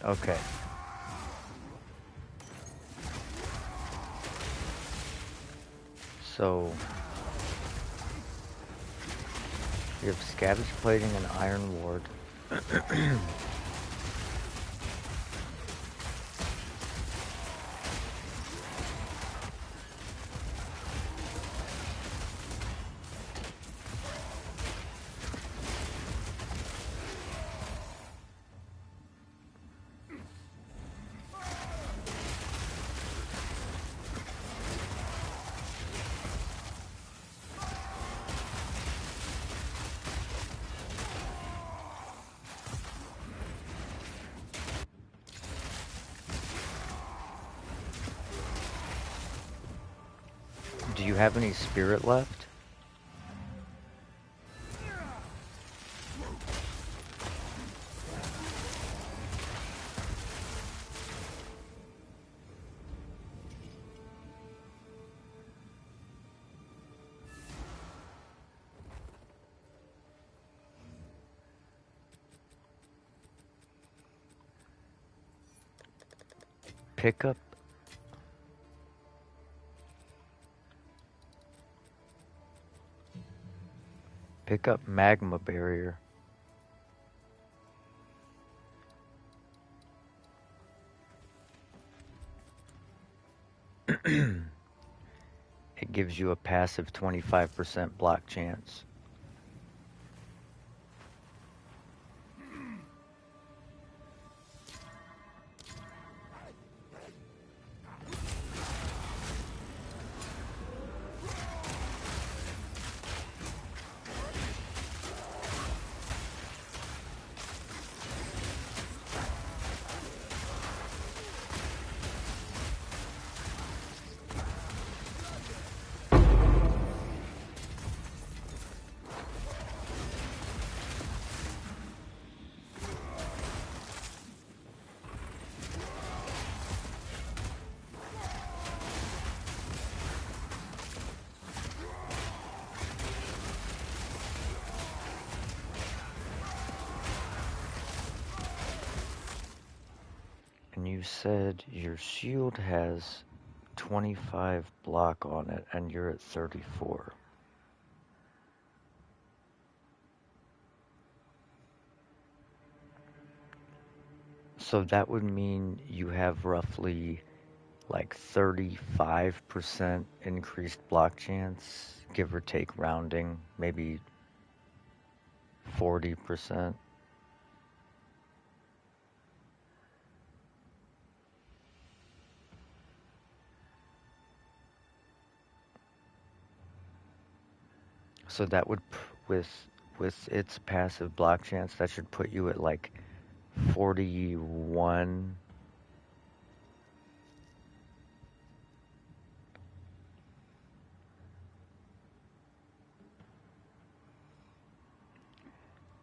Okay. So you have scavenge plating and iron ward. Do you have any spirit left? Pick up. Pick up magma barrier. It gives you a passive 25% block chance. And you said your shield has 25 block on it, and you're at 34. So that would mean you have roughly like 35% increased block chance, give or take rounding, maybe 40%. So that would, with its passive block chance, that should put you at like 41.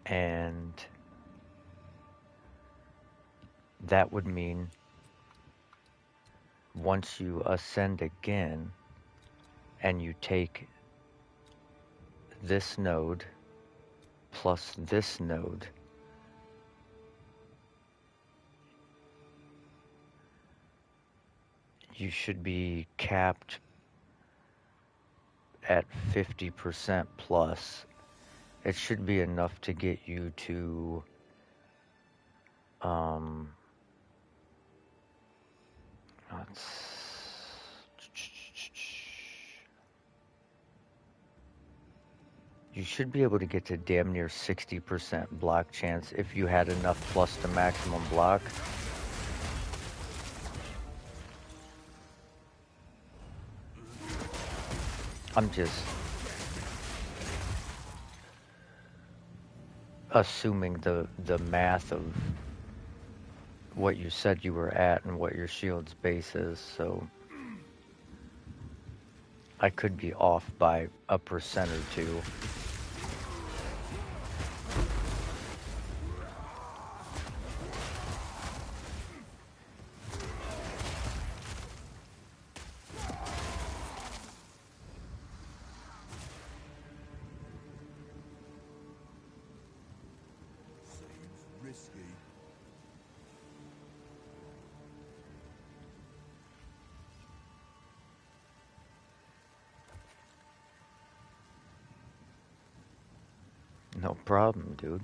And that would mean once you ascend again and you take this node plus this node, you should be capped at 50% plus. It should be enough to get you to let's, you should be able to get to damn near 60% block chance if you had enough plus to maximum block. I'm just assuming the math of what you said you were at and what your shield's base is, so I could be off by a percent or two. No problem, dude.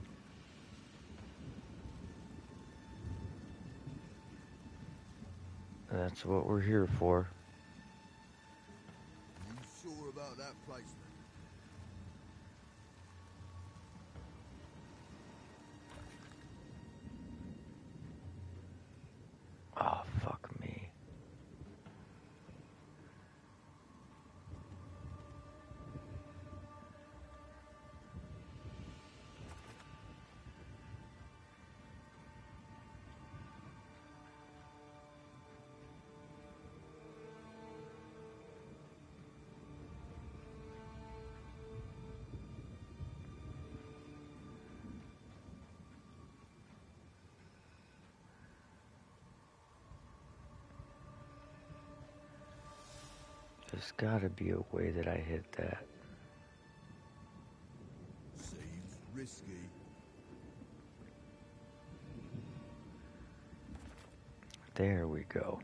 That's what we're here for. You sure about that placement? Oh, fuck me. There's gotta be a way that I hit that. Seems risky. There we go.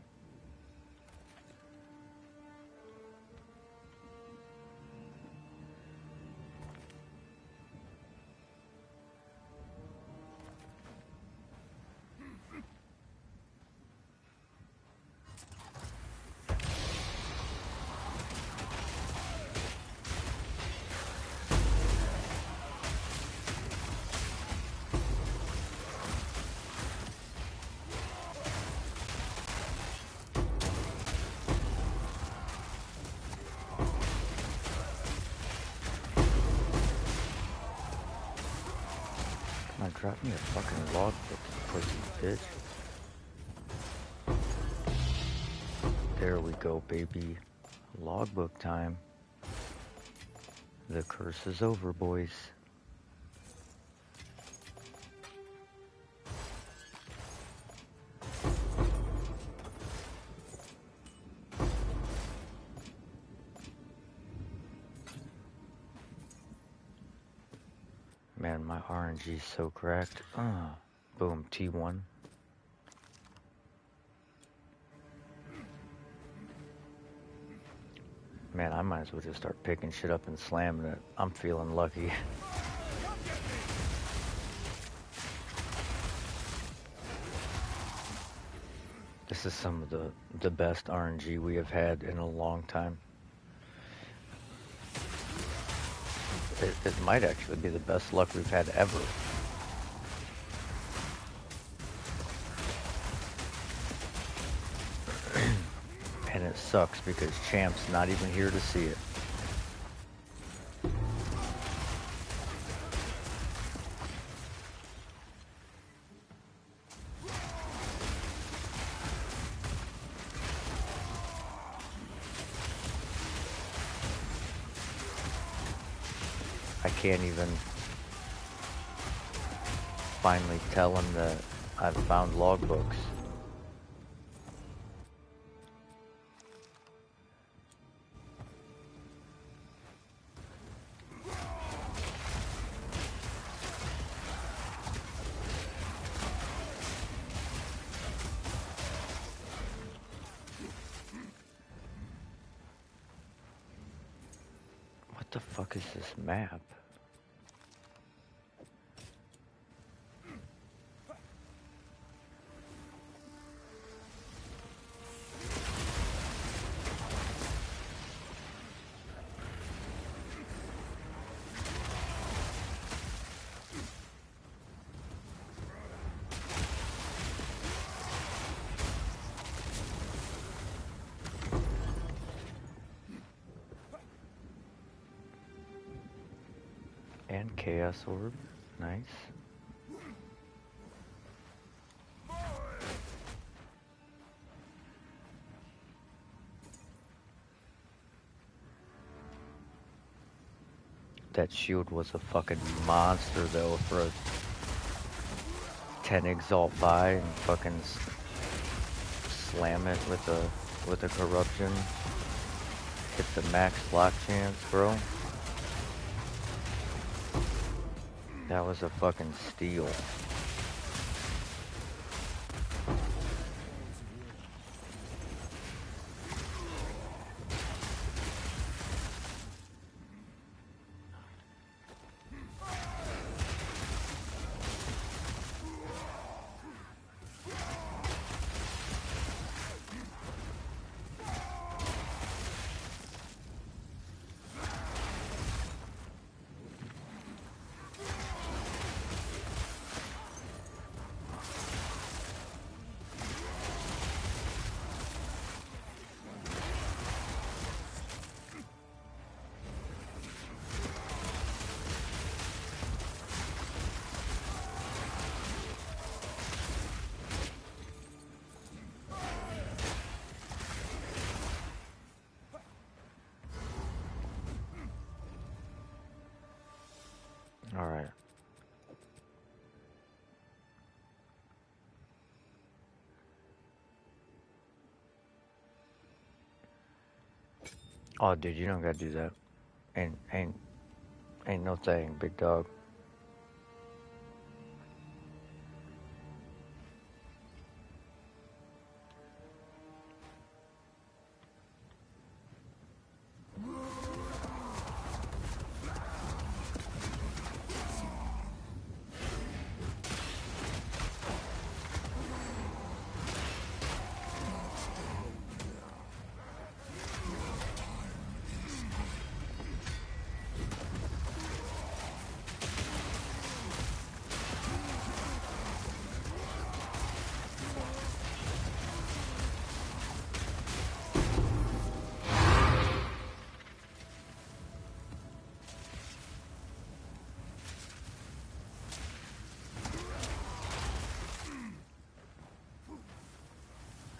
Come on, drop me a fucking logbook, you pussy bitch. There we go, baby. Logbook time. The curse is over, boys. Man, my RNG's so cracked. Boom, T1. Man, I might as well just start picking shit up and slamming it. I'm feeling lucky. This is some of the best RNG we have had in a long time. It might actually be the best luck we've had ever. And it sucks because Champ's not even here to see it. I can't even finally tell him that I've found logbooks. What the fuck is this map? And Chaos Orb. Nice. That shield was a fucking monster though for a 10 exalt buy and fucking slam it with a corruption. Hit the max block chance, bro. That was a fucking steal. Alright. Oh, dude, you don't gotta do that. Ain't no thing, big dog.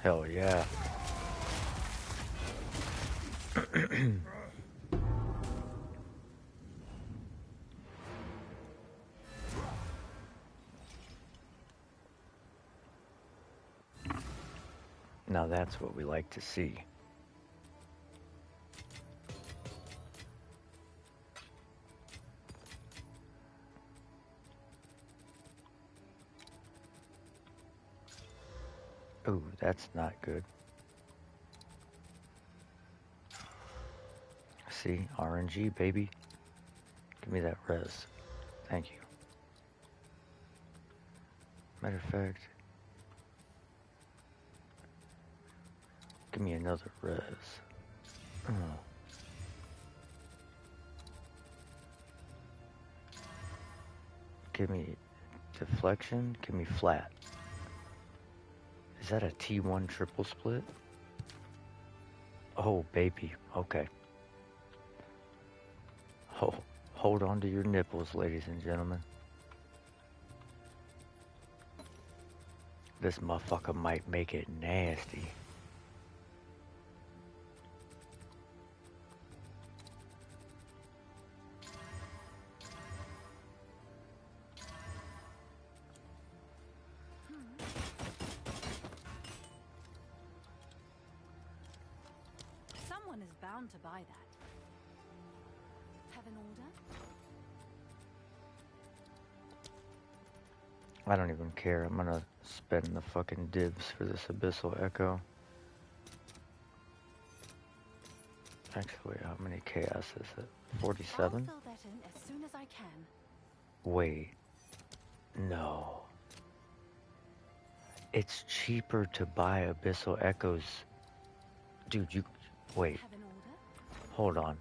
Hell yeah. Now that's what we like to see. Ooh, that's not good. See, RNG, baby. Give me that res. Thank you. Matter of fact, give me another res. Oh. Give me deflection. Give me flat. Is that a T1 triple split? Oh, baby. Okay. Oh, hold on to your nipples, ladies and gentlemen. This motherfucker might make it nasty. Someone is bound to buy that. Have an order? I don't even care. I'm gonna spend the fucking divs for this Abyssal Echo. Actually, wait, how many chaos is it? 47? I'll fill that in as soon as I can. Wait. No. It's cheaper to buy Abyssal Echoes. Dude, you... Wait. Have an order? Hold on.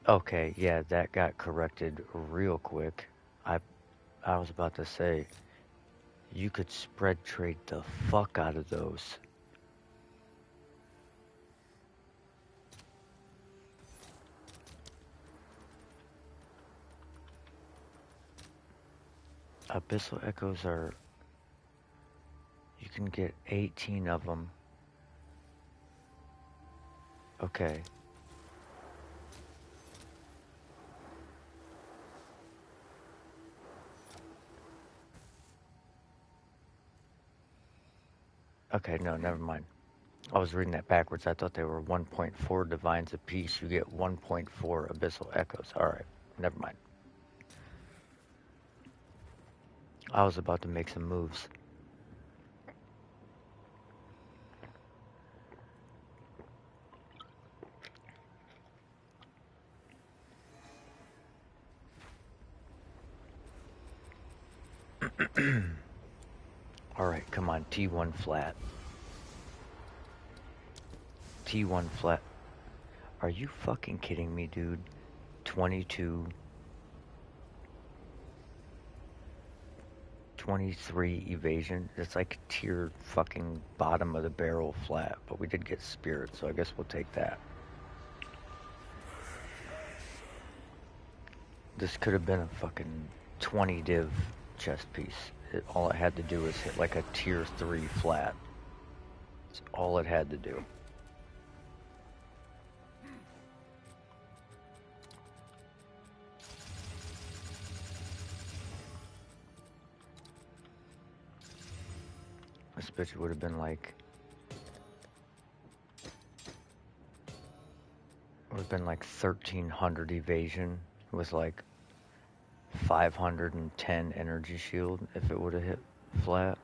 Okay, yeah, that got corrected real quick. I was about to say, you could spread trade the fuck out of those. Abyssal Echoes are... You can get 18 of them. Okay. Okay, no, never mind. I was reading that backwards. I thought they were 1.4 divines apiece. You get 1.4 Abyssal Echoes. Alright, never mind. I was about to make some moves. Alright, come on, T1 flat. T1 flat. Are you fucking kidding me, dude? 22... 23 evasion. It's like tier fucking bottom of the barrel flat, but we did get spirit, so I guess we'll take that. This could have been a fucking 20 div chest piece. All it had to do was hit like a tier 3 flat. That's all it had to do. This bitch would have been like, 1300 evasion with like 510 energy shield if it would have hit flat.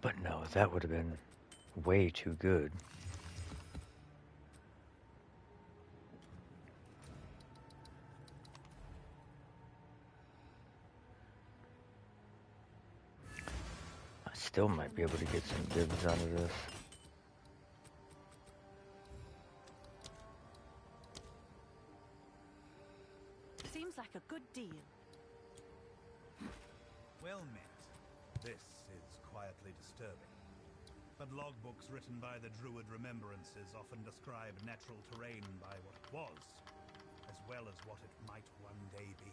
But no, that would have been way too good. I still might be able to get some dibs out of this. Seems like a good deal. Well met. This is quietly disturbing. But logbooks written by the Druid Remembrances often describe natural terrain by what it was, as well as what it might one day be.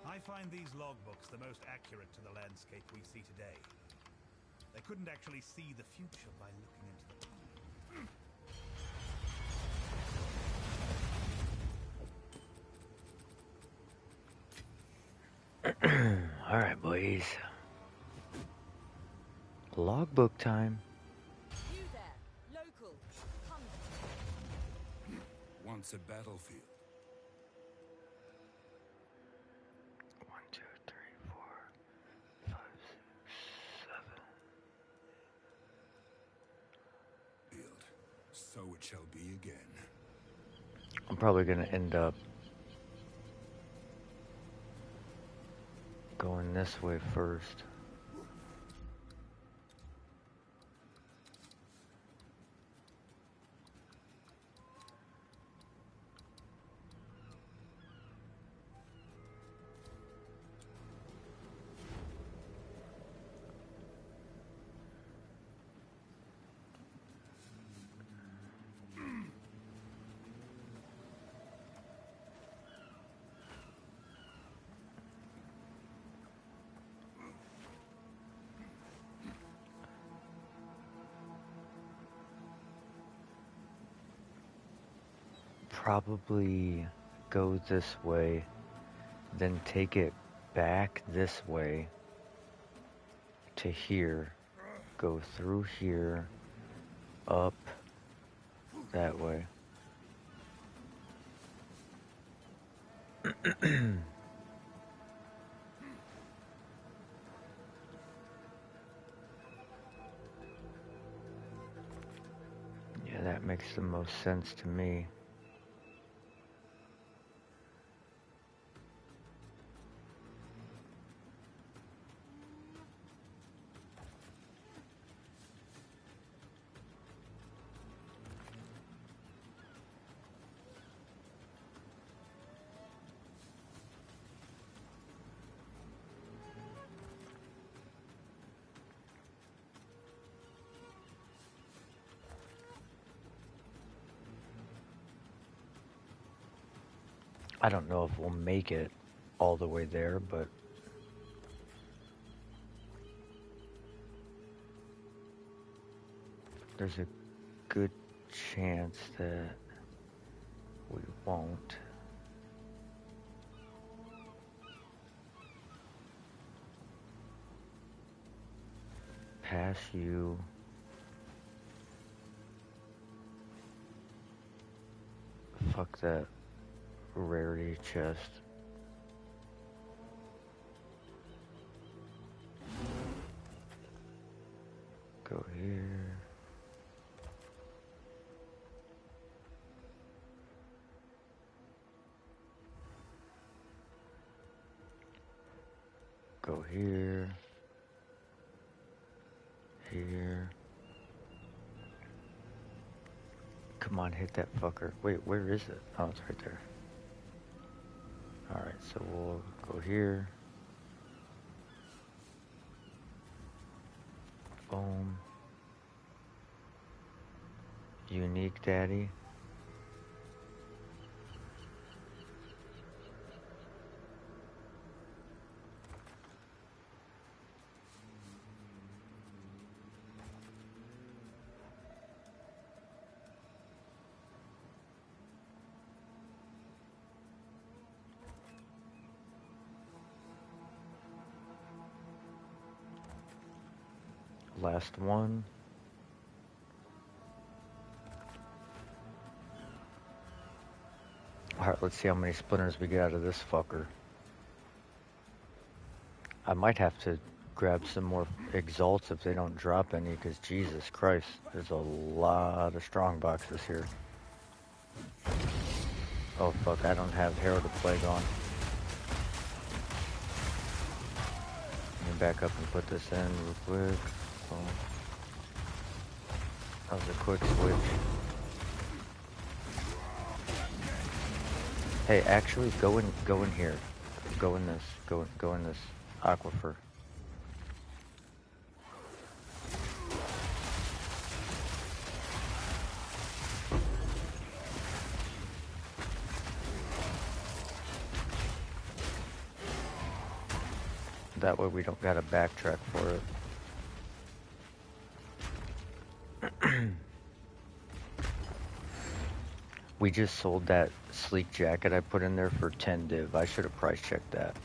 I find these logbooks the most accurate to the landscape we see today. They couldn't actually see the future by looking into the past. Alright, boys. Logbook time. You there, local, come. Once a battlefield. 1, 2, 3, 4, 5, 6, 7. Field. So it shall be again. I'm probably gonna end up going this way first. Probably go this way, then take it back this way to here, go through here, up that way. Yeah, that makes the most sense to me. I don't know if we'll make it all the way there, but there's a good chance that we won't. Pass you. Fuck that rarity chest. Go here. Go here. Here. Come on, hit that fucker. Wait, where is it? Oh, it's right there. Alright, so we'll go here. Boom. Unique daddy. Last one. Alright, let's see how many splinters we get out of this fucker. I might have to grab some more exalts if they don't drop any, because Jesus Christ, there's a lot of strong boxes here. Oh fuck, I don't have Herald of Plague on. Let me back up and put this in real quick. Oh. That was a quick switch. Hey, actually, go in here. Go in this. Go in this aquifer. That way we don't gotta backtrack for it. We just sold that sleek jacket I put in there for 10 div. I should have price checked that.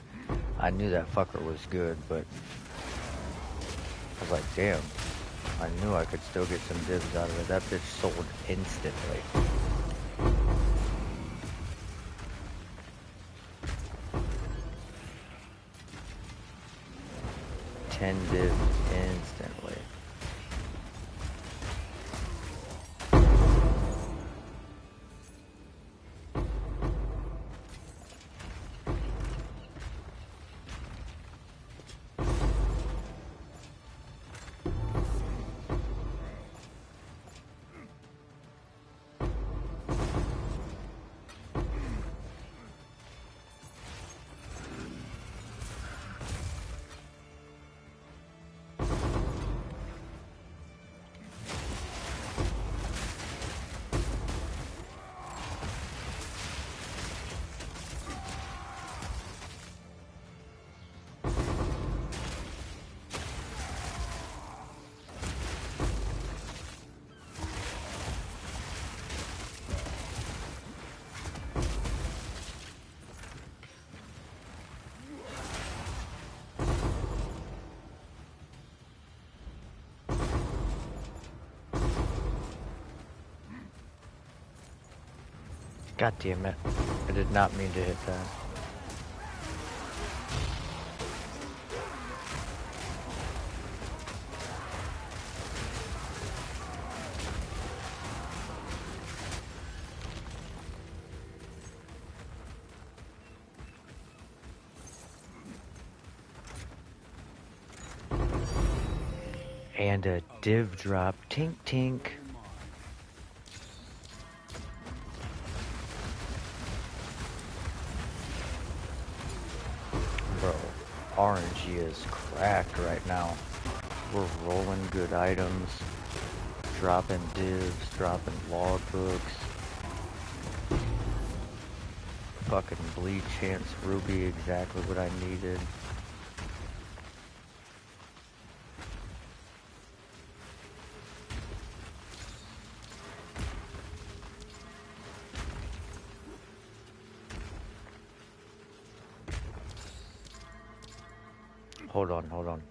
I knew that fucker was good, but I was like, damn. I knew I could still get some divs out of it. That bitch sold instantly. Ten divs instantly. God damn it. I did not mean to hit that. And a div drop. Tink tink. Bro, RNG is cracked right now. We're rolling good items. Dropping divs, dropping logbooks. Fucking bleed chance ruby, exactly what I needed. Hold on.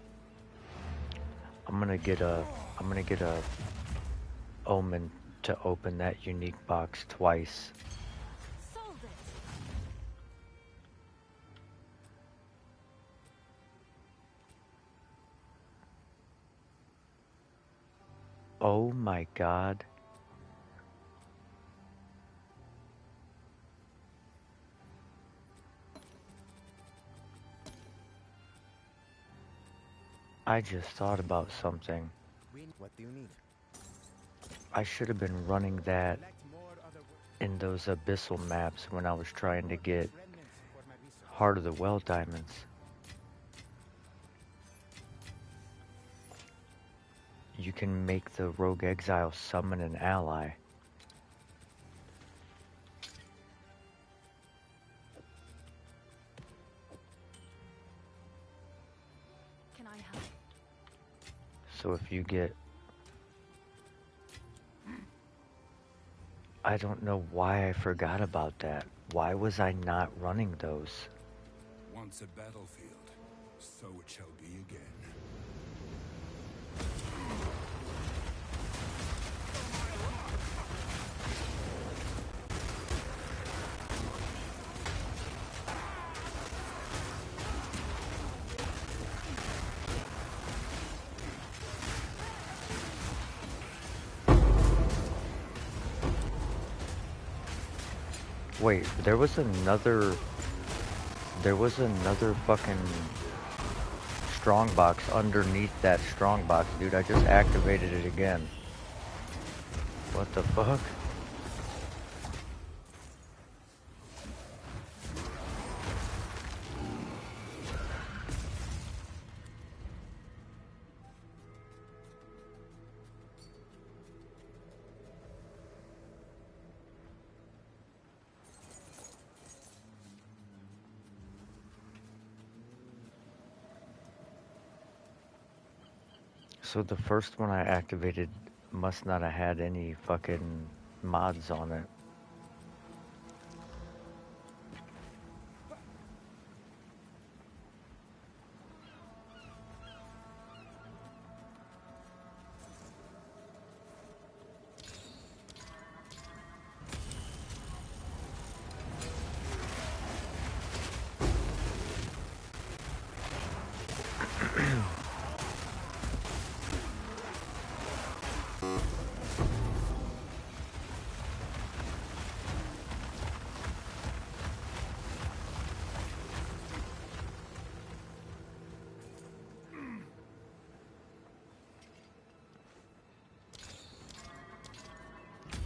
I'm gonna get a omen to open that unique box twice. Sold it. Oh my god. I just thought about something. What do you need? I should have been running that in those abyssal maps when I was trying to get Heart of the Well diamonds. You can make the rogue exile summon an ally. Can I help? So if you get... I don't know why I forgot about that. Why was I not running those? Once a battlefield, so it shall be again. Wait, there was another fucking strongbox underneath that strongbox, dude. I just activated it again. What the fuck? So the first one I activated must not have had any fucking mods on it.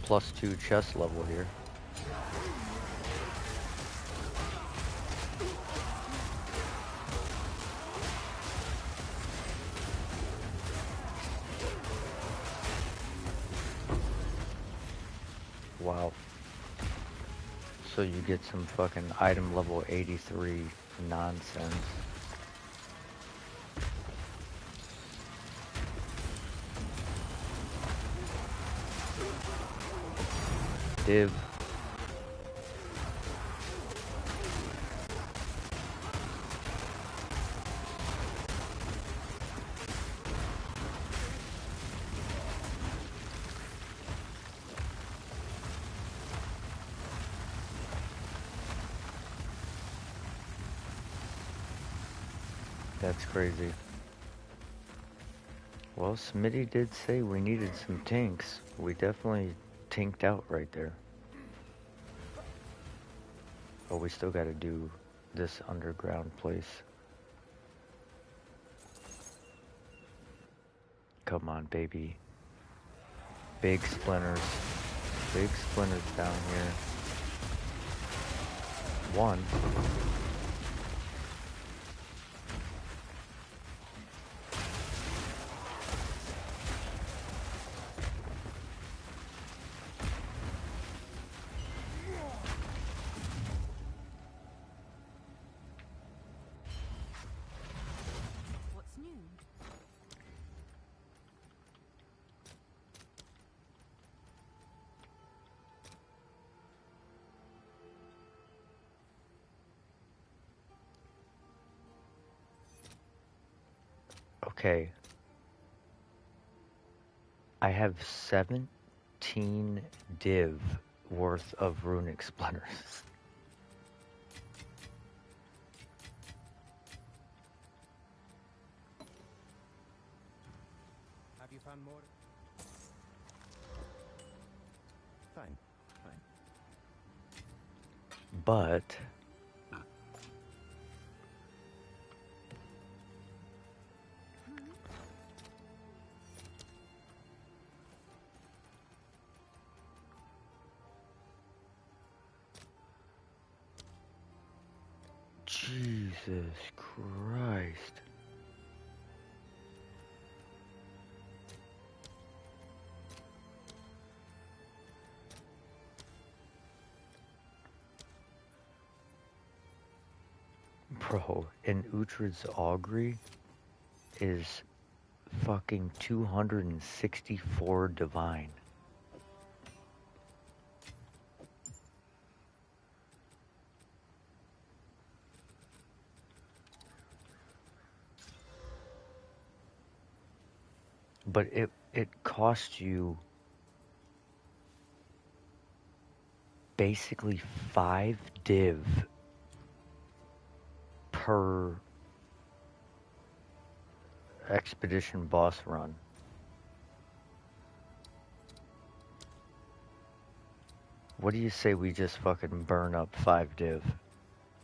+2 chest level here. Wow. So you get some fucking item level 83 nonsense. Div. That's crazy. Well, Smitty did say we needed some tinks. We definitely tinked out right there. But we still gotta do this underground place. Come on, baby. Big splinters. Big splinters down here. One. What's new? Okay. I have 17 div worth of runic splinters. Have you found more? Fine, fine. But Jesus Christ. Bro, and Uhtred's augury is fucking 264 divine. But it costs you basically 5 div per expedition boss run. What do you say we just fucking burn up 5 div?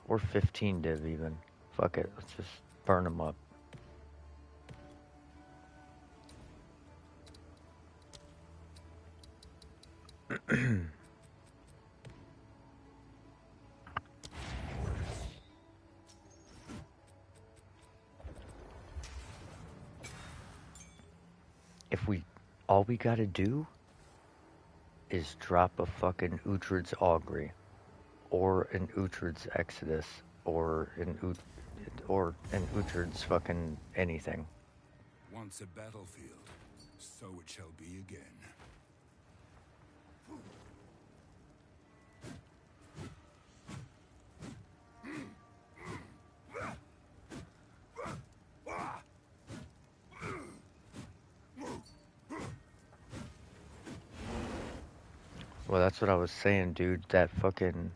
Or 15 div even. Fuck it, let's just burn them up. If we, all we gotta do is drop a fucking Uhtred's Augury, or an Uhtred's Exodus, or an Uhtred's fucking anything. Once a battlefield, so it shall be again. Well, that's what I was saying, dude. That fucking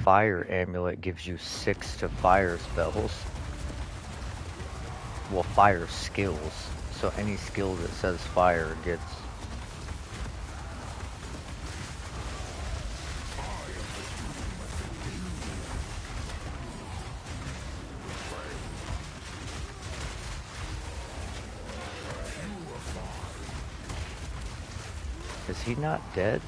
fire amulet gives you 6 to fire spells. Well, fire skills. So any skill that says fire gets... Is he not dead?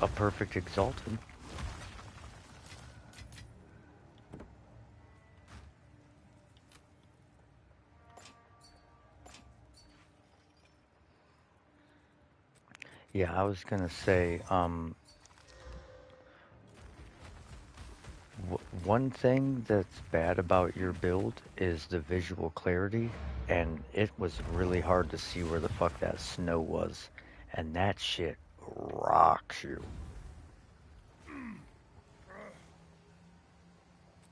A perfect exalted. Yeah, I was gonna say, one thing that's bad about your build is the visual clarity, and it was really hard to see where the fuck that snow was, and that shit rocks you.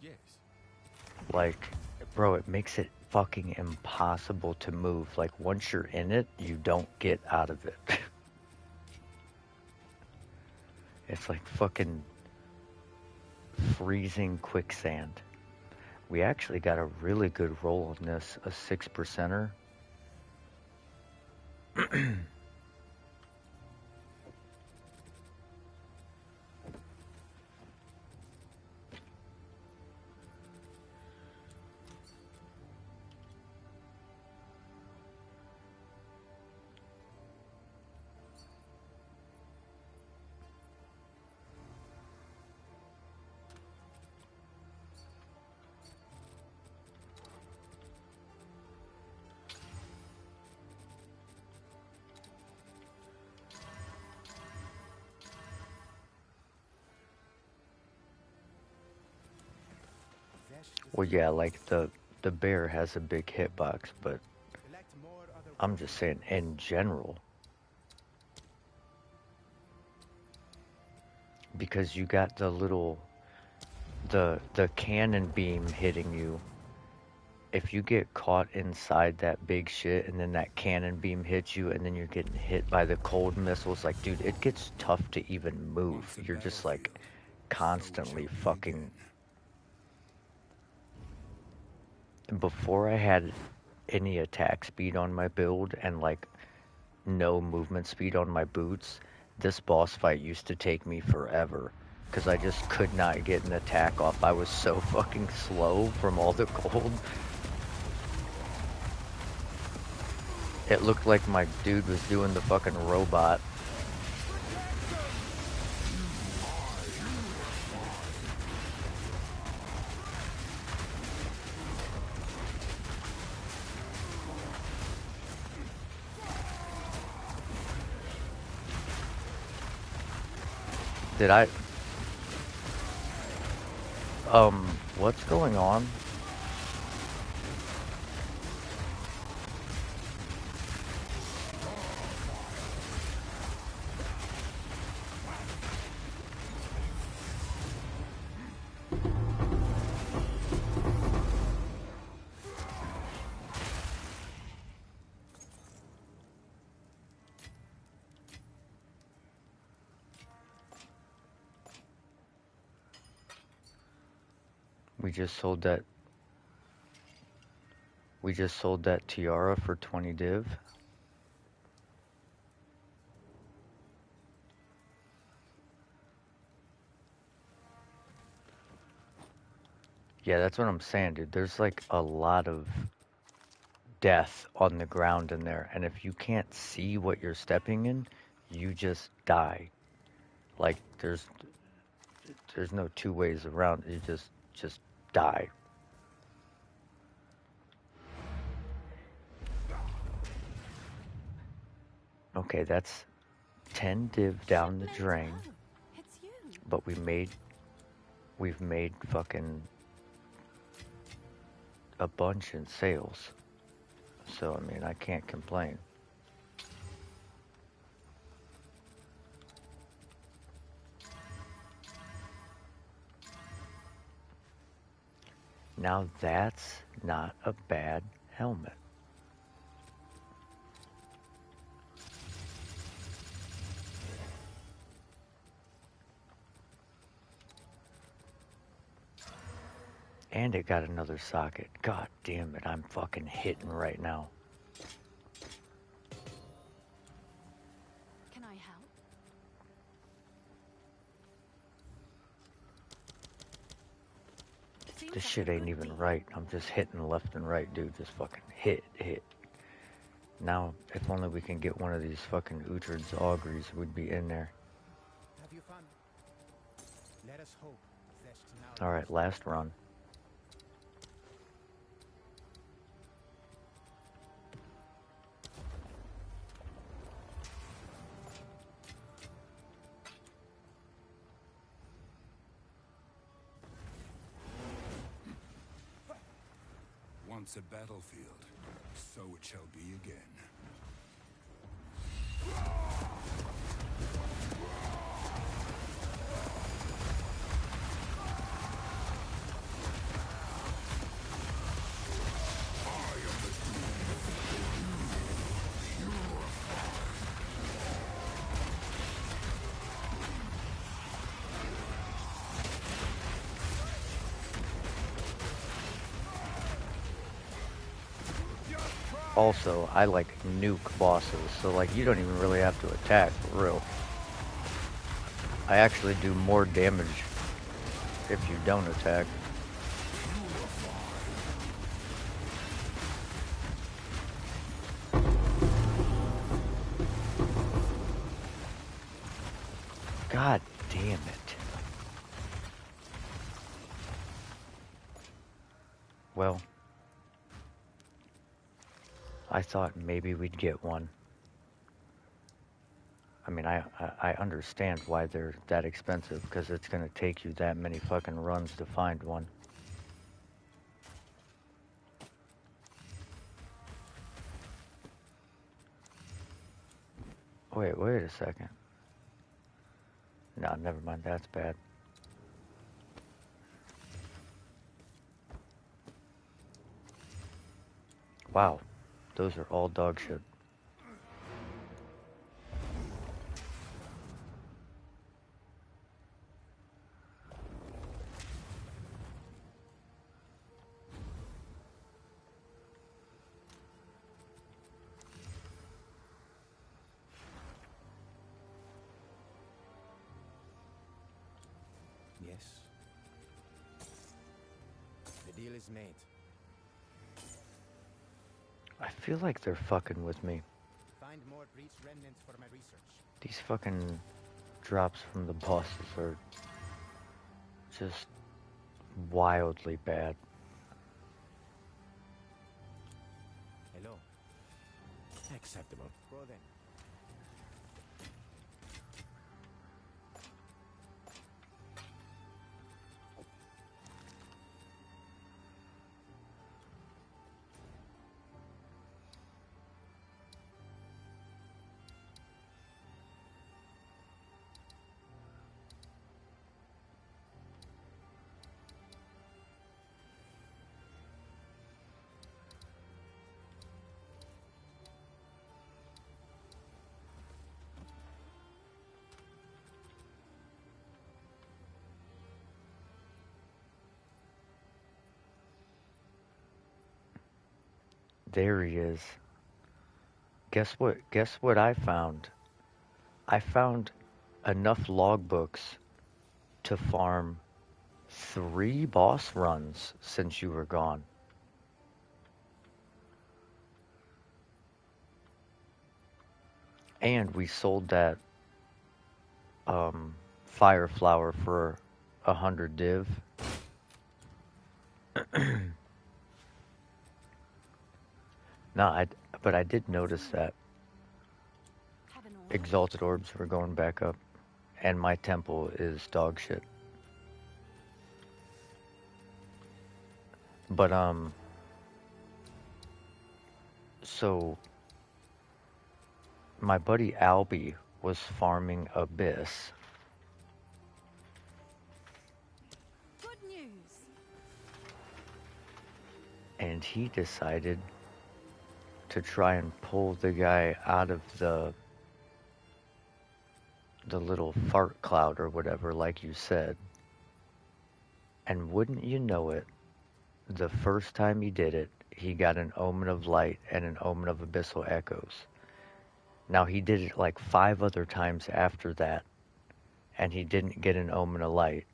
Yes. Like, bro, it makes it fucking impossible to move. Like, once you're in it, you don't get out of it. It's like fucking freezing quicksand. We actually got a really good roll on this, a 6%er. Well, yeah, like the bear has a big hitbox, but I'm just saying in general. Because you got the little, the cannon beam hitting you. If you get caught inside that big shit and then that cannon beam hits you and then you're getting hit by the cold missiles, like, dude, it gets tough to even move. You're just like constantly fucking... Before I had any attack speed on my build and like no movement speed on my boots, this boss fight used to take me forever because I just could not get an attack off. I was so fucking slow from all the cold. It looked like my dude was doing the fucking robot. Did I... what's going on? We just sold that. We just sold that tiara for 20 div. Yeah, that's what I'm saying, dude. There's like a lot of death on the ground in there, and if you can't see what you're stepping in, you just die. Like there's no two ways around. You just die. Okay, that's 10 div down the Shipment drain, poe. It's you. but we've made fucking a bunch in sales. So I mean, I can't complain. Now that's not a bad helmet. And it got another socket. God damn it, I'm fucking hitting right now. Can I help? Seems This like shit a ain't good even deal. right. I'm just hitting left and right, dude. Just fucking hit. Now, if only we can get one of these fucking Uhtred's auguries, we'd be in there. Have you found? Let us hope. Zest now. Alright, last run. Once a battlefield, so it shall be again. Also, I like nuke bosses, so like you don't even really have to attack for real. I actually do more damage if you don't attack. God damn it. Well, I thought maybe we'd get one. I mean, I understand why they're that expensive, because it's going to take you that many fucking runs to find one. Wait a second. No, never mind, that's bad. Wow, those are all dog shit. Yes. The deal is made. I feel like they're fucking with me. Find more breach remnants for my research. These fucking drops from the bosses are just wildly bad. Hello. Acceptable. Go then. There he is. Guess what? Guess what I found? I found enough logbooks to farm 3 boss runs since you were gone. And we sold that fire flower for 100 div. No, but I did notice that Have an order? exalted orbs were going back up, and my temple is dog shit. But so my buddy Albie was farming Abyss, Good news. and he decided to try and pull the guy out of the little fart cloud or whatever, like you said. And wouldn't you know it, the first time he did it, he got an omen of light and an omen of abyssal echoes. Now he did it like 5 other times after that, and he didn't get an omen of light.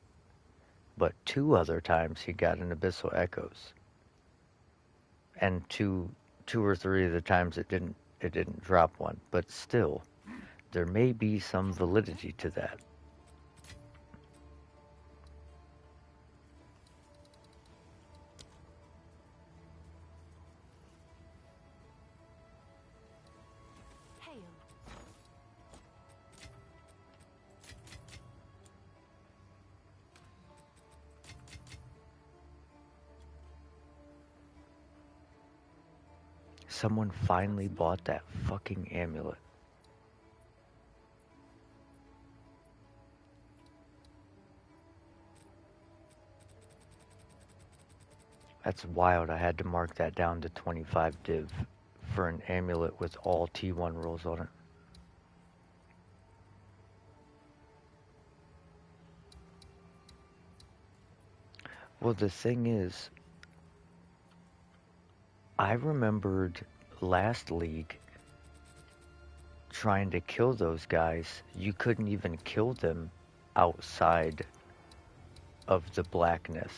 But 2 other times he got an abyssal echoes. And two or three of the times it didn't drop one. But still, there may be some validity to that. Hail. Someone finally bought that fucking amulet. That's wild. I had to mark that down to 25 div for an amulet with all T1 rolls on it. Well, the thing is, I remembered last league trying to kill those guys. You couldn't even kill them outside of the blackness.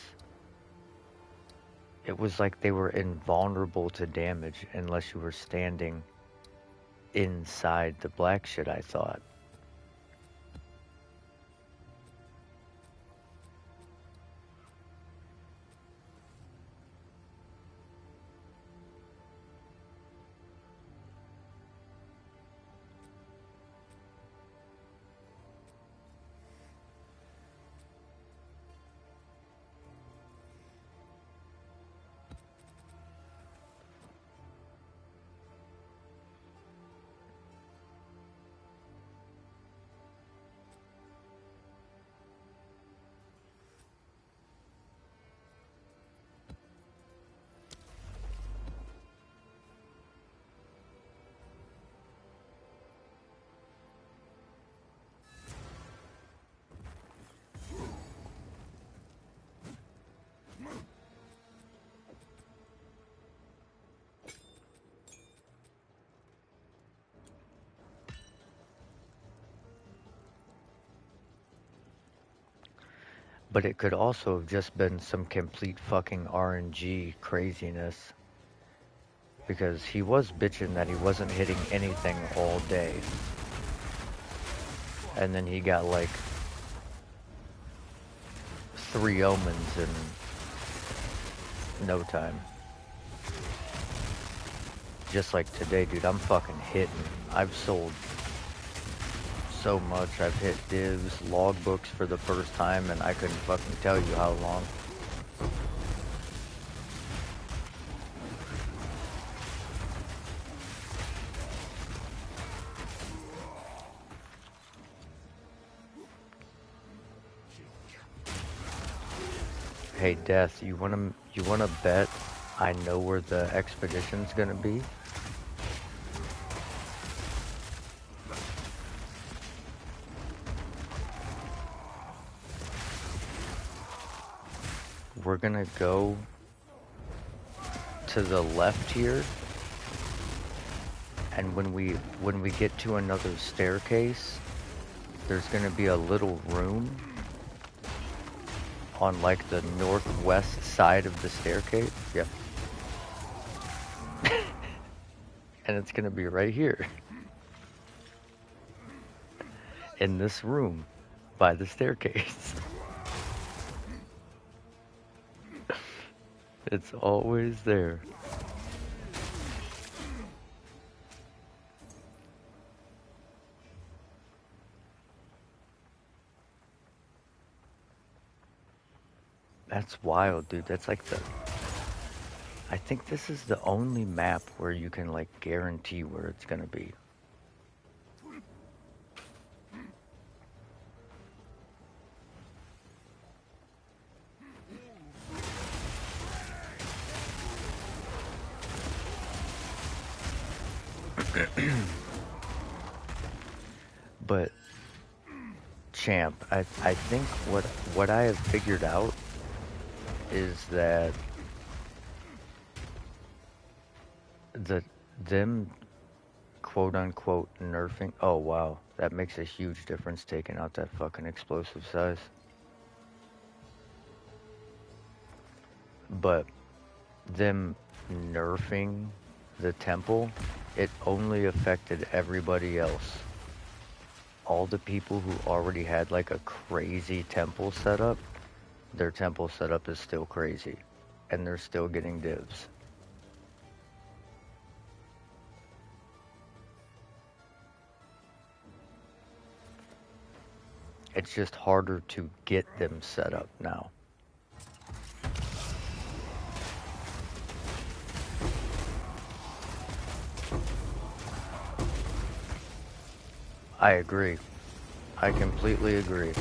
It was like they were invulnerable to damage unless you were standing inside the black shit, I thought. But it could also have just been some complete fucking RNG craziness. Because he was bitching that he wasn't hitting anything all day. And then he got like 3 omens in no time. Just like today, dude, I'm fucking hitting. I've sold so much. I've hit divs, logbooks for the first time, and I couldn't fucking tell you how long. Hey, Death, you wanna bet I know where the expedition's gonna be? We're gonna go to the left here And when we get to another staircase, there's gonna be a little room on like the northwest side of the staircase. Yep. And it's gonna be right here. In this room. By the staircase. It's always there. That's wild, dude. That's like I think this is the only map where you can like guarantee where it's gonna be. But champ, I think what I have figured out is that them quote unquote nerfing. Oh wow, that makes a huge difference taking out that fucking explosive size. But them nerfing the temple, it only affected everybody else. All the people who already had like a crazy temple setup, their temple setup is still crazy. And they're still getting divs. It's just harder to get them set up now. I agree. I completely agree.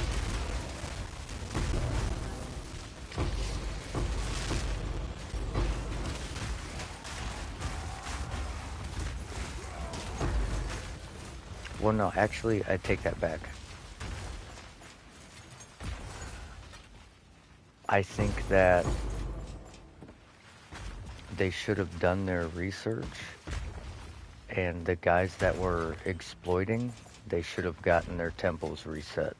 Well, no, actually, I take that back. I think that they should have done their research, and the guys that were exploiting, they should have gotten their temples reset.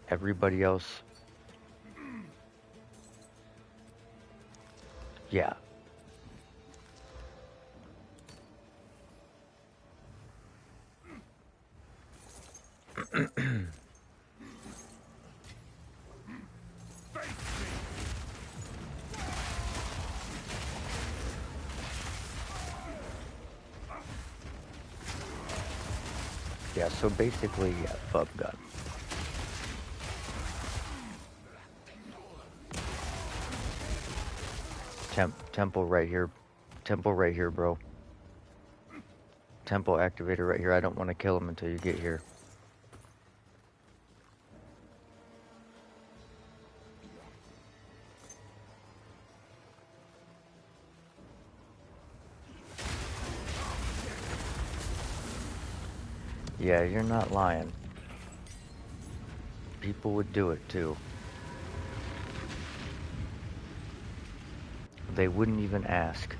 Everybody else, yeah. Yeah, so basically, yeah, fub gun. Temple right here. Temple right here, bro. Temple activator right here. I don't want to kill him until you get here. Yeah, you're not lying. People would do it too. They wouldn't even ask.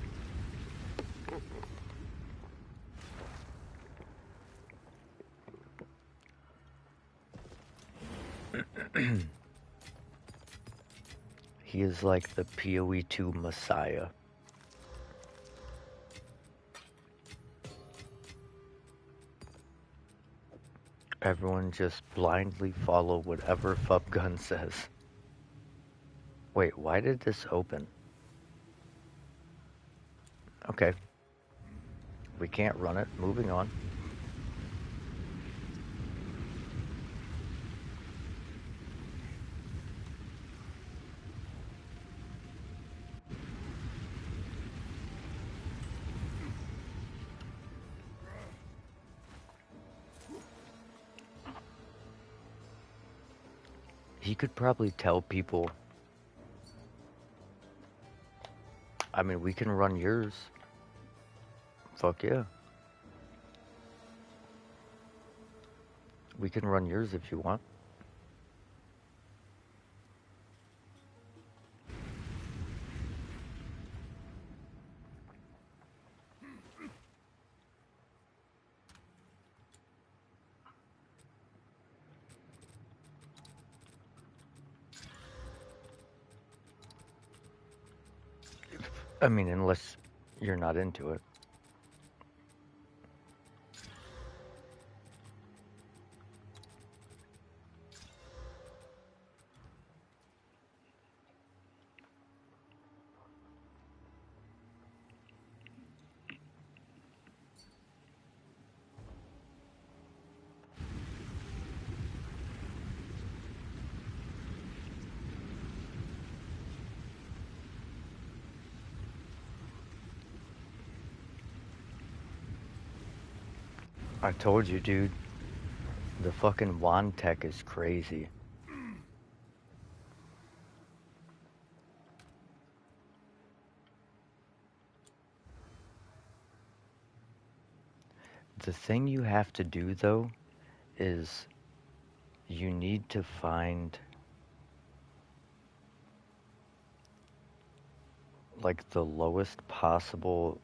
He is like the PoE2 messiah. Everyone just blindly follow whatever Fubgun says. Wait, why did this open? Okay. We can't run it. Moving on. He could probably tell people. I mean, we can run yours. Fuck yeah. We can run yours if you want. I mean, unless you're not into it. I told you, dude. The fucking wand tech is crazy. The thing you have to do, though, is you need to find like the lowest possible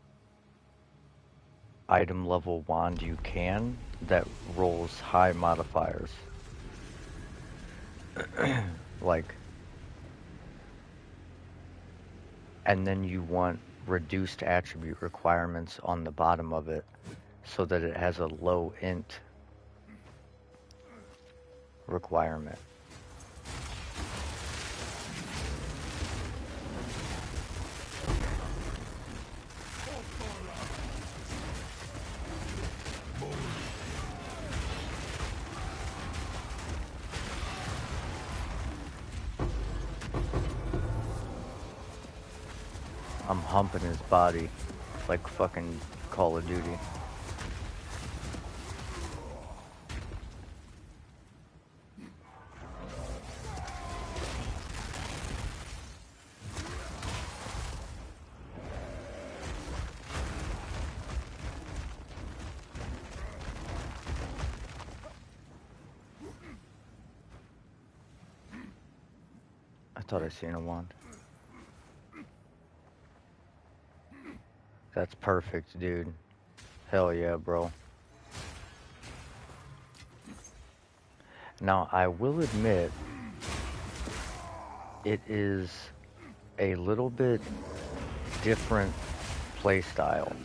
item level wand you can that rolls high modifiers. Like, and then you want reduced attribute requirements on the bottom of it so that it has a low int requirement. I'm humping his body like fucking Call of Duty. I thought I seen a wand. That's perfect, dude. Hell yeah, bro. Now, I will admit, it is a little bit different playstyle.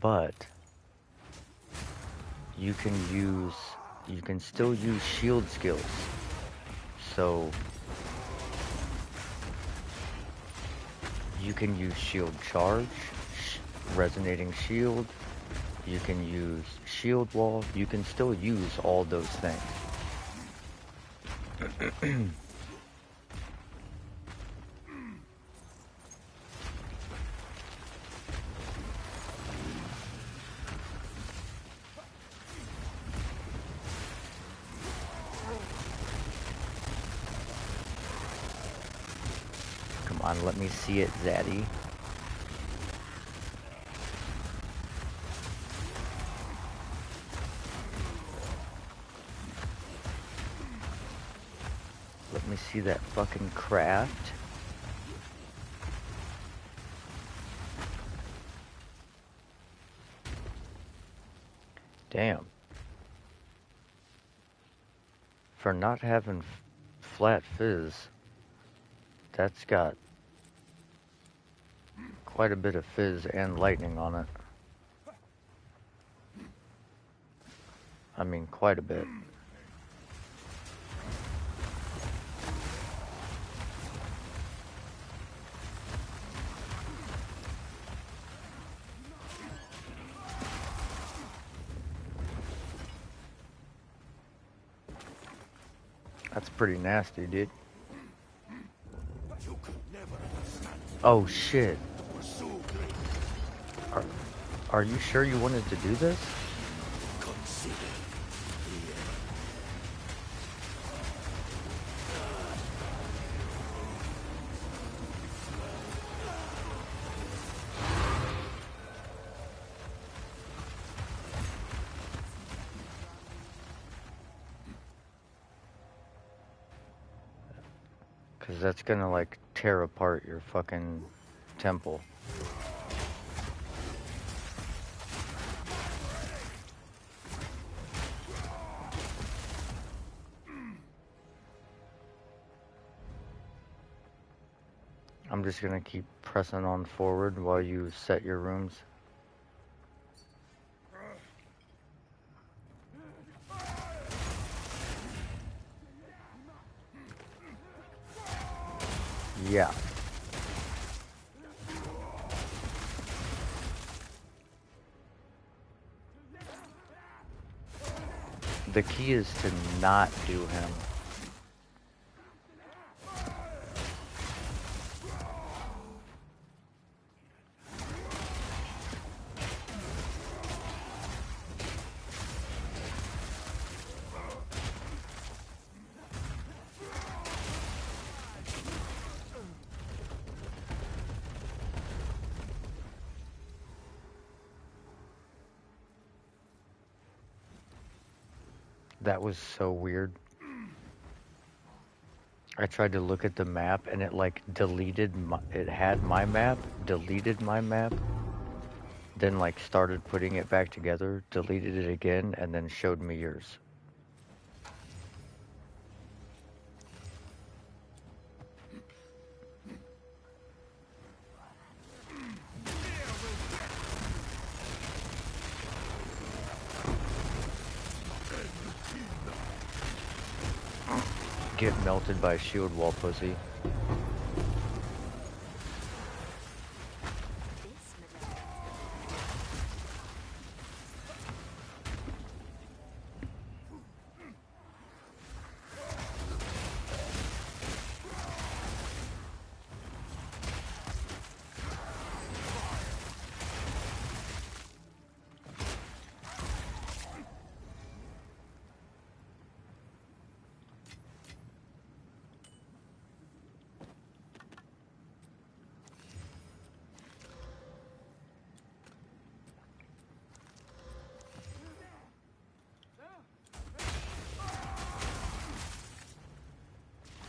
But you can still use shield skills. So you can use shield charge, resonating shield, you can use shield wall, you can still use all those things. Come on, let me see it, Zaddy. Let me see that fucking craft. Damn. For not having flat fizz, that's got quite a bit of fizz and lightning on it. I mean, quite a bit. That's pretty nasty, dude. Oh shit. Are you sure you wanted to do this? Cause that's gonna like tear apart your fucking temple. I'm just gonna keep pressing on forward while you set your rooms. Yeah. The key is to not do him. That was so weird. I tried to look at the map and it like it had my map, deleted my map, then like started putting it back together, deleted it again, and then showed me yours. Get melted by shield wall, pussy.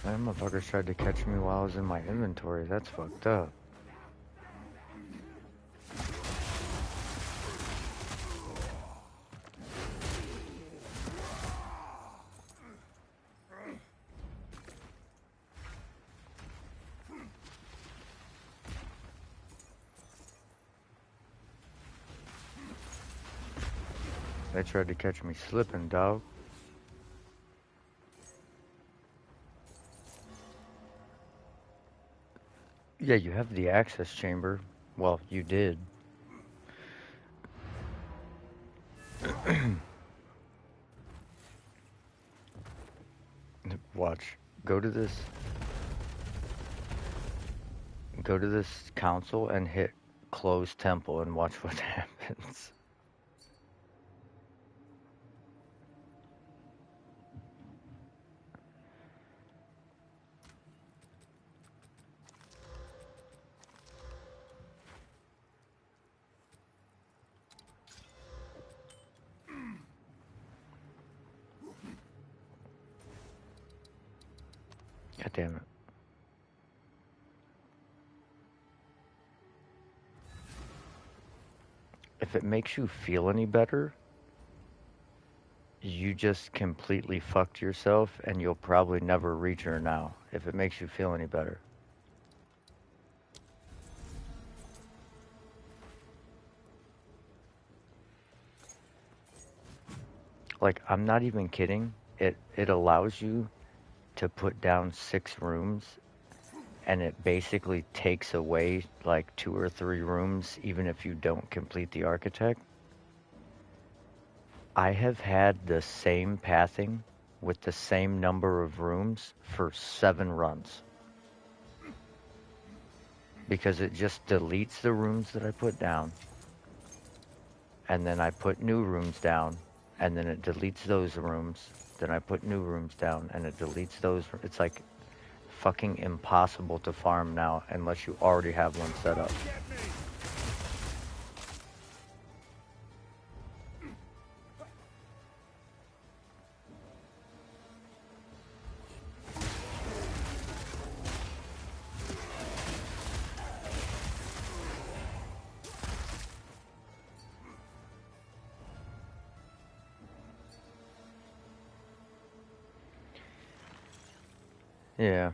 That motherfuckers tried to catch me while I was in my inventory. That's fucked up. They tried to catch me slipping, dog. Yeah, you have the access chamber. Well, you did. Watch. Go to this. Go to this console and hit close temple and watch what happens. God damn it. If it makes you feel any better, you just completely fucked yourself and you'll probably never reach her now, if it makes you feel any better. Like, I'm not even kidding. It allows you to put down 6 rooms, and it basically takes away like 2 or 3 rooms even if you don't complete the architect. I have had the same pathing with the same number of rooms for 7 runs. Because it just deletes the rooms that I put down, and then I put new rooms down, and then it deletes those rooms, then I put new rooms down, and it deletes those. It's like fucking impossible to farm now unless you already have one set up. Yeah.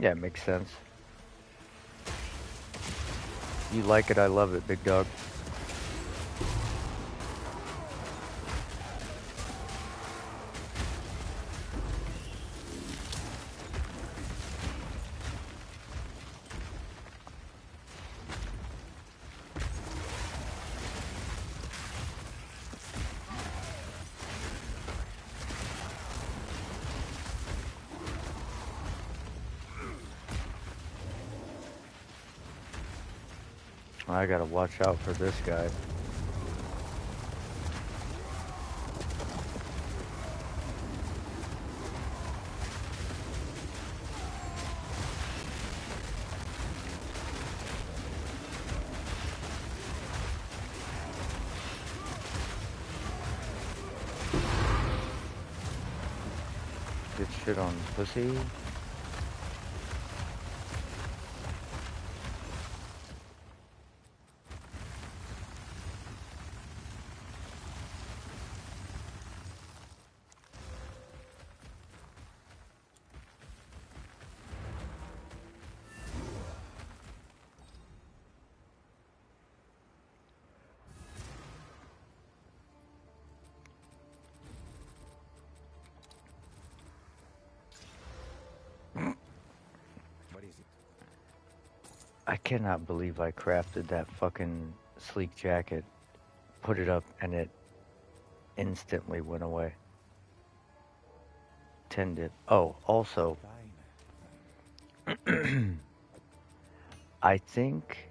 Yeah, it makes sense. You like it, I love it, big dog. I gotta watch out for this guy. Get shit on pussy. What is it? I cannot believe I crafted that fucking sleek jacket, put it up, and it instantly went away. Tended. Oh, also, Fine. I think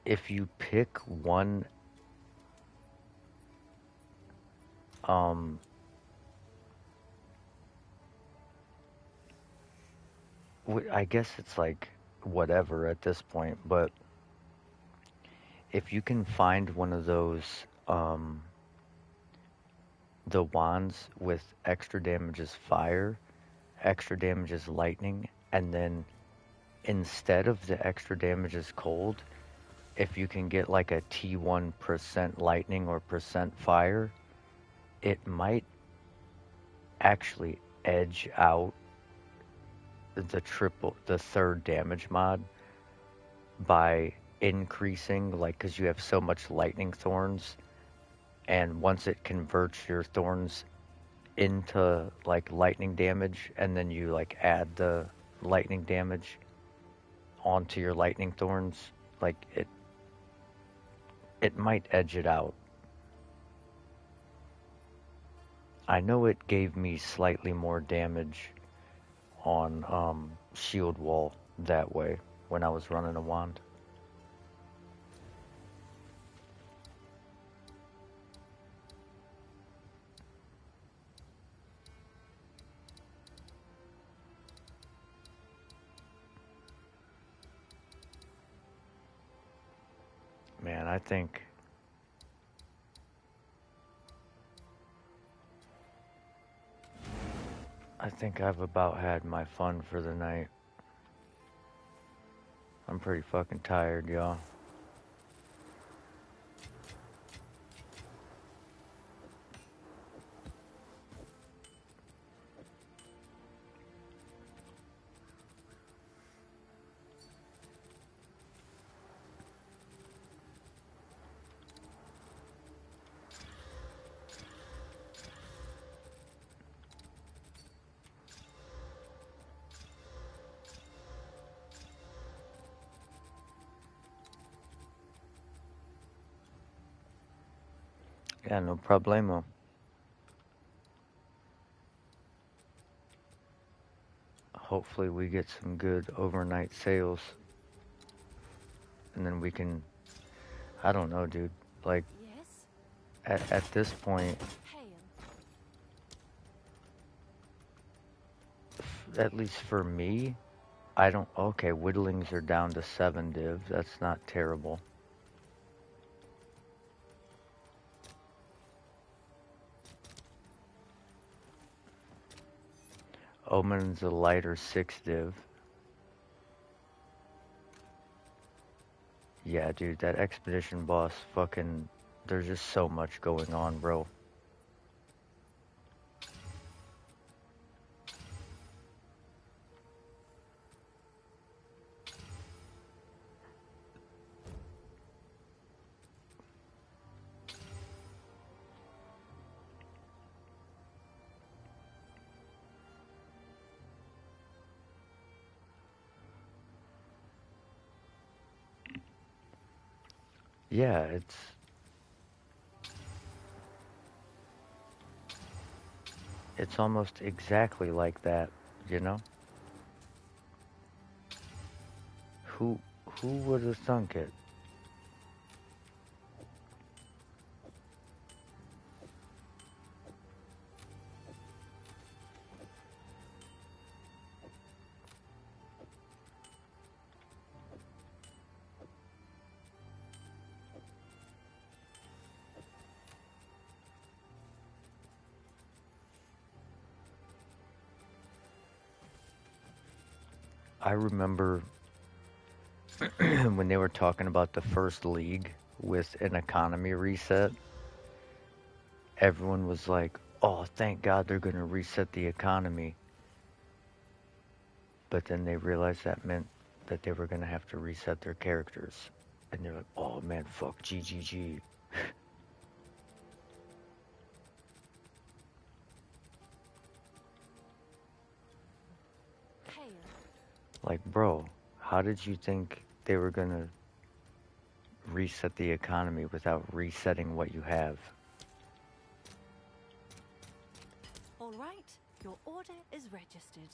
if you pick one, um, I guess it's like whatever at this point, but if you can find one of those, the wands with extra damage as fire, extra damage as lightning, and then instead of the extra damage as cold, if you can get like a T1% lightning or percent fire, it might actually edge out the third damage mod by increasing, like, because you have so much lightning thorns, and once it converts your thorns into like lightning damage, and then you like add the lightning damage onto your lightning thorns, like it might edge it out. I know it gave me slightly more damage on shield wall that way when I was running a wand. Man, I think I've about had my fun for the night. I'm pretty fucking tired, y'all. Yeah, no problemo. Hopefully we get some good overnight sales. And then we can, I don't know, dude. Like, Yes? at this point, Hail. at least for me, I don't, okay, whittlings are down to 7 div. That's not terrible. Omen's a lighter 6 div. Yeah, dude, that expedition boss fucking, there's just so much going on, bro. Yeah, it's almost exactly like that, you know? Who who would have thunk it? I remember when they were talking about the first league with an economy reset, everyone was like, "Oh, thank God they're going to reset the economy." But then they realized that meant that they were going to have to reset their characters. And they're like, "Oh man, fuck GGG." Hail. Like, bro, how did you think they were going to reset the economy without resetting what you have? All right, your order is registered.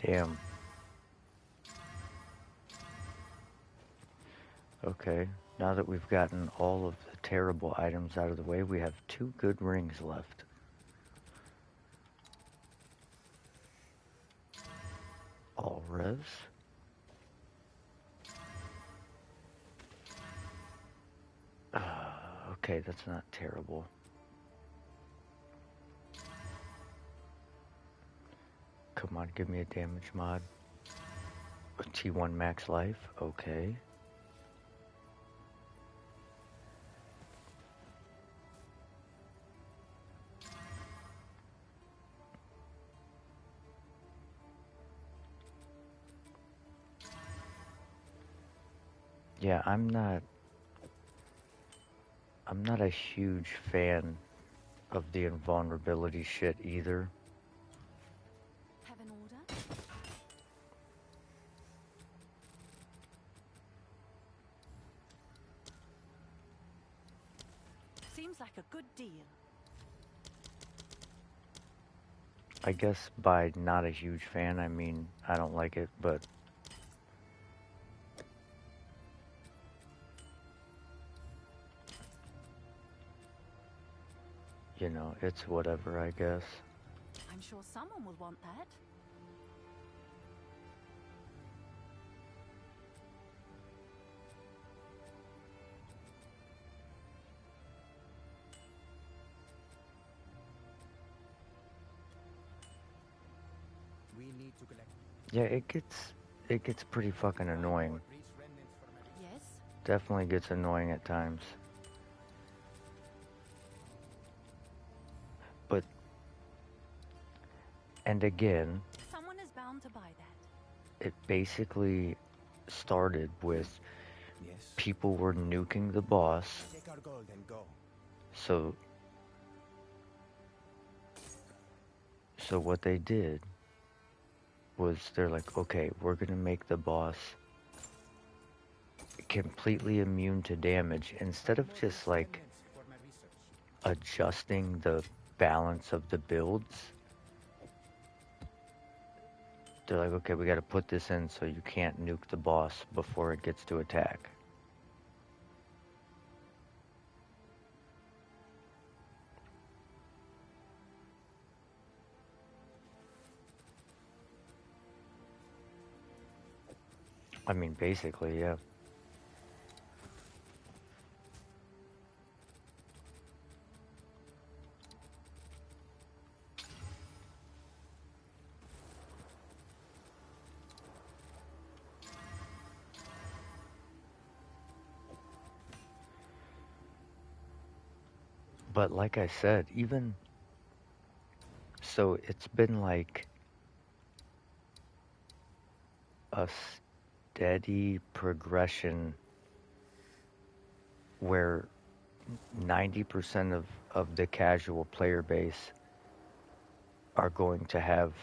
Damn. Okay, now that we've gotten all of the terrible items out of the way, we have 2 good rings left. All res? Okay, that's not terrible. Come on, give me a damage mod. A T1 max life, okay. Yeah, I'm not a huge fan of the invulnerability shit either. Have an order? Seems like a good deal. I guess by not a huge fan, I mean I don't like it, but you know, it's whatever, I guess. I'm sure someone will want that. We need to collect Yeah, it gets pretty fucking annoying. breach remnants for my Yes? Definitely gets annoying at times. But and again, Someone is bound to buy that. it basically started with Yes. people were nuking the boss. Take our gold and go. So what they did was they're like, okay, we're gonna make the boss completely immune to damage instead of More just breach like remnants for my research. adjusting the balance of the builds. They're like, okay, we gotta put this in so you can't nuke the boss before it gets to attack. I mean, basically, yeah. But like I said, even so, it's been like a steady progression where 90% of the casual player base are going to have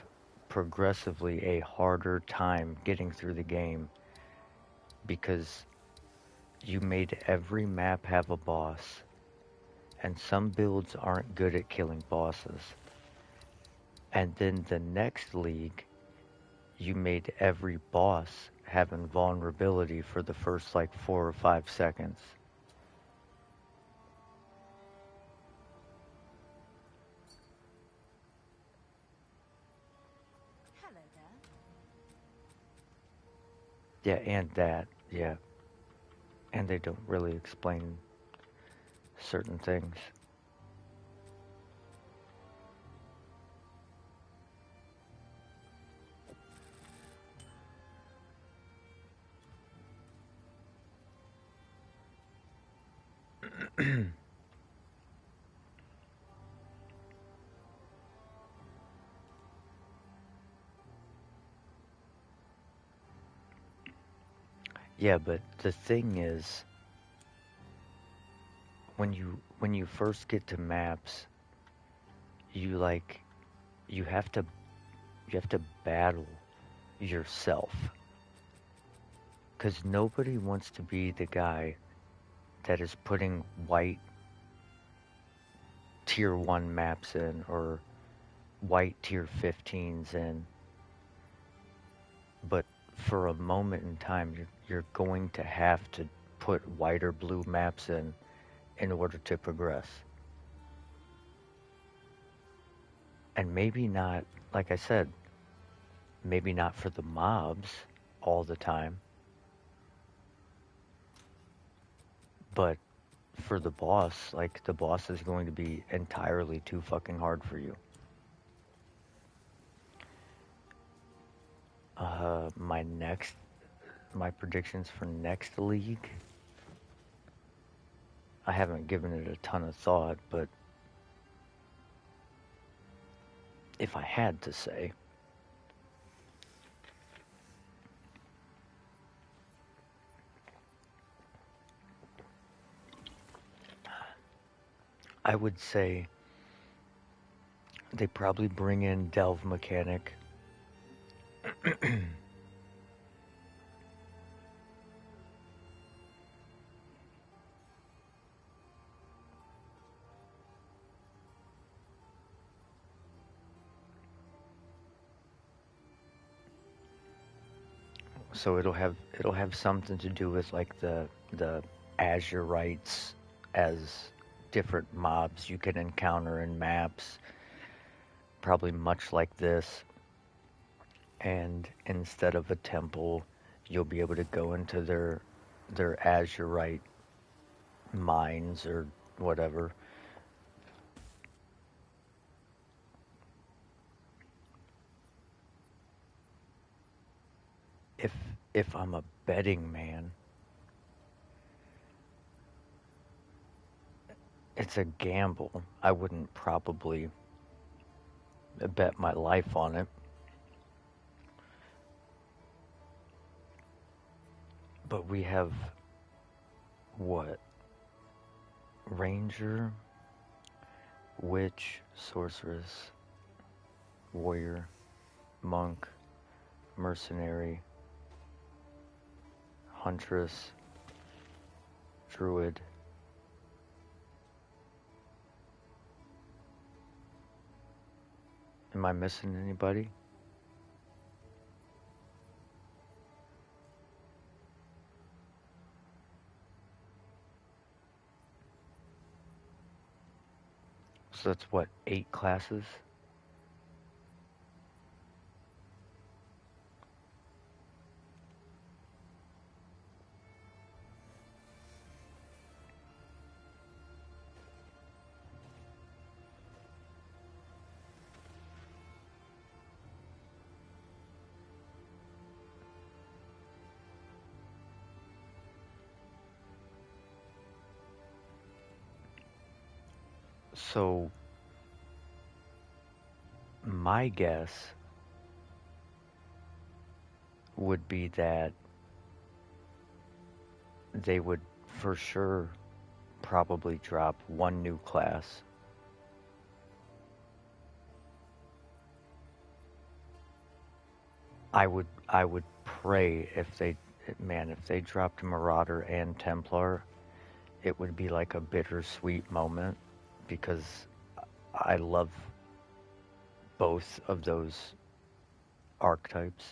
progressively a harder time getting through the game because you made every map have a boss, and some builds aren't good at killing bosses. And then the next league, you made every boss have invulnerability for the first like 4 or 5 seconds. Hello there. Yeah, and that, yeah. And they don't really explain certain things. Yeah, but the thing is, when you first get to maps, you like you have to battle yourself, cuz nobody wants to be the guy that is putting white tier 1 maps in or white tier 15s in, but for a moment in time you're going to have to put white or blue maps in order to progress. And maybe not, like I said, maybe not for the mobs all the time, but for the boss, like the boss is going to be entirely too fucking hard for you. My predictions for next league, I haven't given it a ton of thought, but if I had to say, I would say they probably bring in delve mechanic. So it'll have something to do with like the Azurites as different mobs you can encounter in maps, probably much like this. And instead of a temple, you'll be able to go into their Azurite mines or whatever. If if I'm a betting man, it's a gamble. I wouldn't probably bet my life on it. But we have what? Ranger, witch, sorceress, warrior, monk, mercenary, huntress, druid. Am I missing anybody? So that's what, 8 classes? So, my guess would be that they would for sure probably drop one new class. I would pray if they, man, if they dropped Marauder and Templar, it would be like a bittersweet moment because I love both of those archetypes.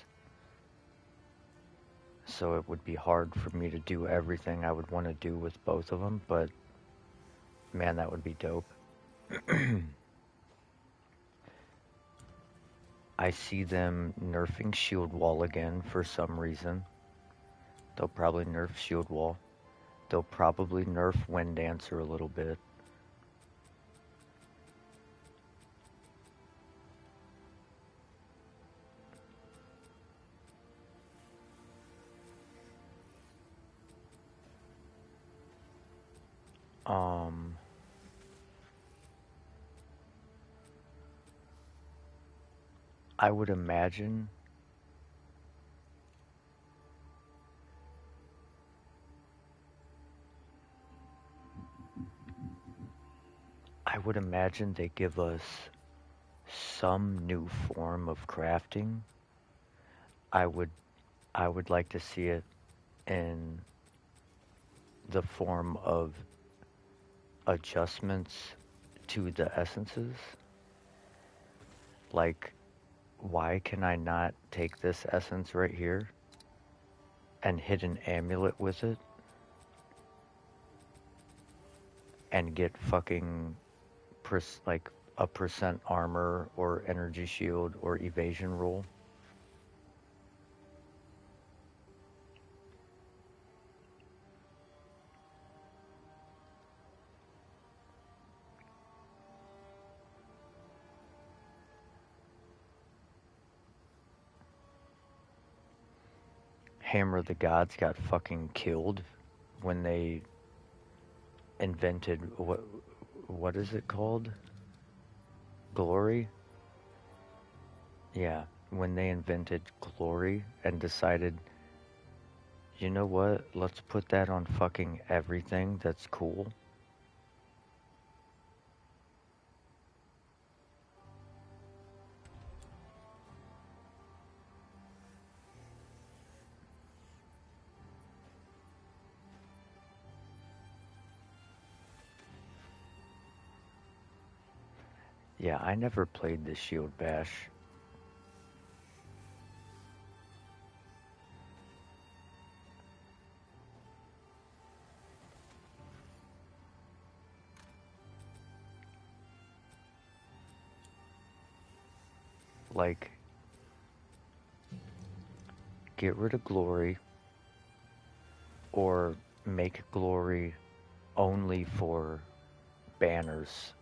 So it would be hard for me to do everything I would want to do with both of them, but man, that would be dope. I see them nerfing Shield Wall again for some reason. They'll probably nerf Shield Wall. They'll probably nerf Wind Dancer a little bit. I would imagine they give us some new form of crafting. I would like to see it in the form of adjustments to the essences. Like, why can I not take this essence right here and hit an amulet with it and get fucking like a percent armor or energy shield or evasion roll? Hammer of the Gods got fucking killed when they invented what is it called? Glory? Yeah, when they invented glory and decided, you know what? Let's put that on fucking everything that's cool. Yeah, I never played the Shield Bash. Like, get rid of glory or make glory only for banners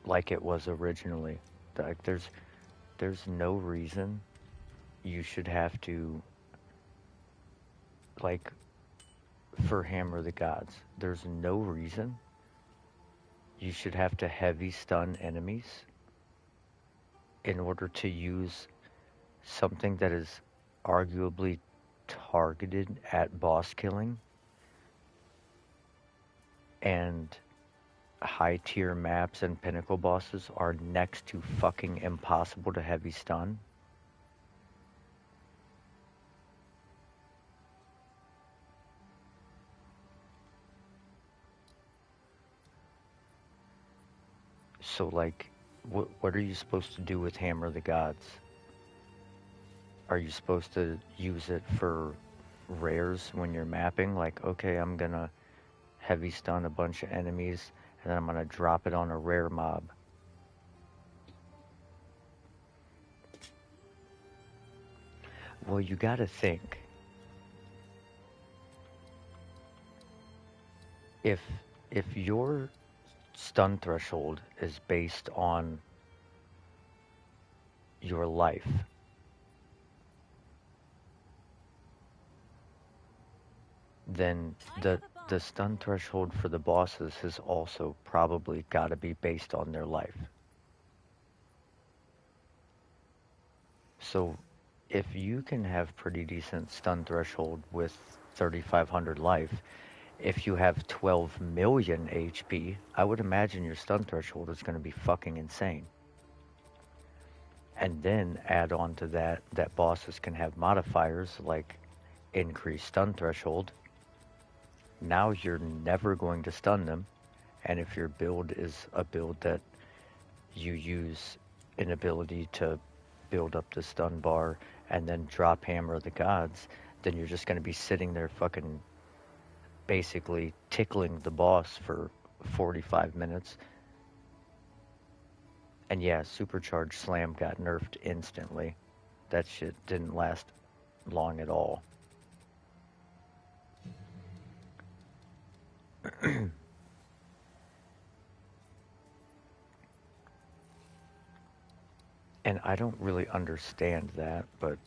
like it was originally. Like, there's no reason you should have to, like, for Hammer of the Gods, there's no reason you should have to heavy stun enemies in order to use something that is arguably targeted at boss killing and high tier maps and pinnacle bosses are next to fucking impossible to heavy stun. So, like, what are you supposed to do with Hammer of the Gods? Are you supposed to use it for rares when you're mapping? Like, okay, I'm gonna heavy stun a bunch of enemies and then I'm gonna drop it on a rare mob. Well, you gotta think. If your stun threshold is based on your life, then the stun threshold for the bosses has also probably got to be based on their life. So if you can have pretty decent stun threshold with 3,500 life, if you have 12 million HP, I would imagine your stun threshold is going to be fucking insane. And then add on to that that bosses can have modifiers like increased stun threshold. Now you're never going to stun them. And if your build is a build that you use an ability to build up the stun bar and then drop hammer the gods, then you're just going to be sitting there fucking basically tickling the boss for 45 minutes. And yeah, Supercharged Slam got nerfed instantly. That shit didn't last long at all. And I don't really understand that, but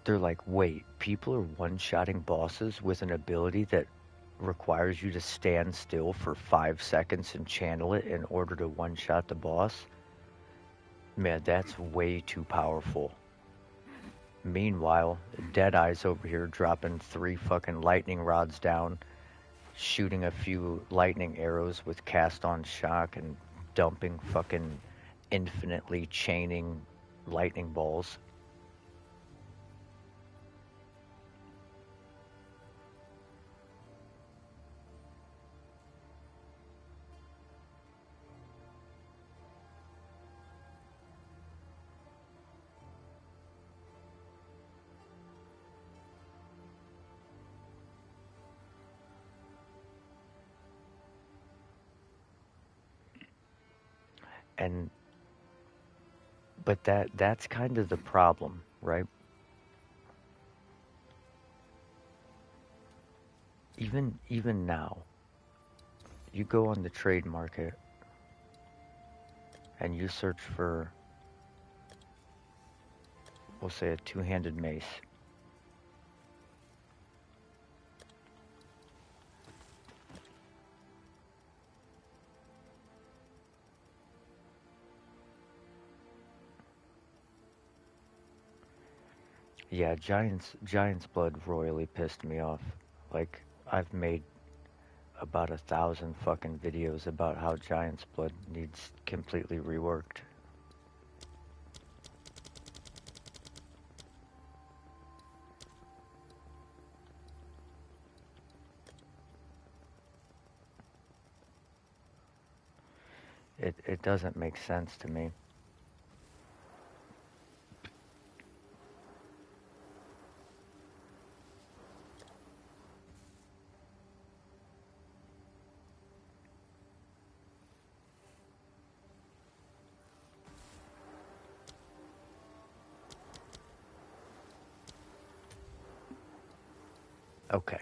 they're like, wait, people are one-shotting bosses with an ability that requires you to stand still for 5 seconds and channel it in order to one-shot the boss? Man, that's way too powerful. Meanwhile, Deadeye's over here dropping 3 fucking lightning rods down, shooting a few lightning arrows with cast on shock, and dumping fucking infinitely chaining lightning balls. And but that's kind of the problem, right? Even now, you go on the trade market and you search for, we'll say, a two-handed mace. Yeah, Giant's Blood royally pissed me off. Like, I've made about 1,000 fucking videos about how Giant's Blood needs completely reworked. It doesn't make sense to me. Okay.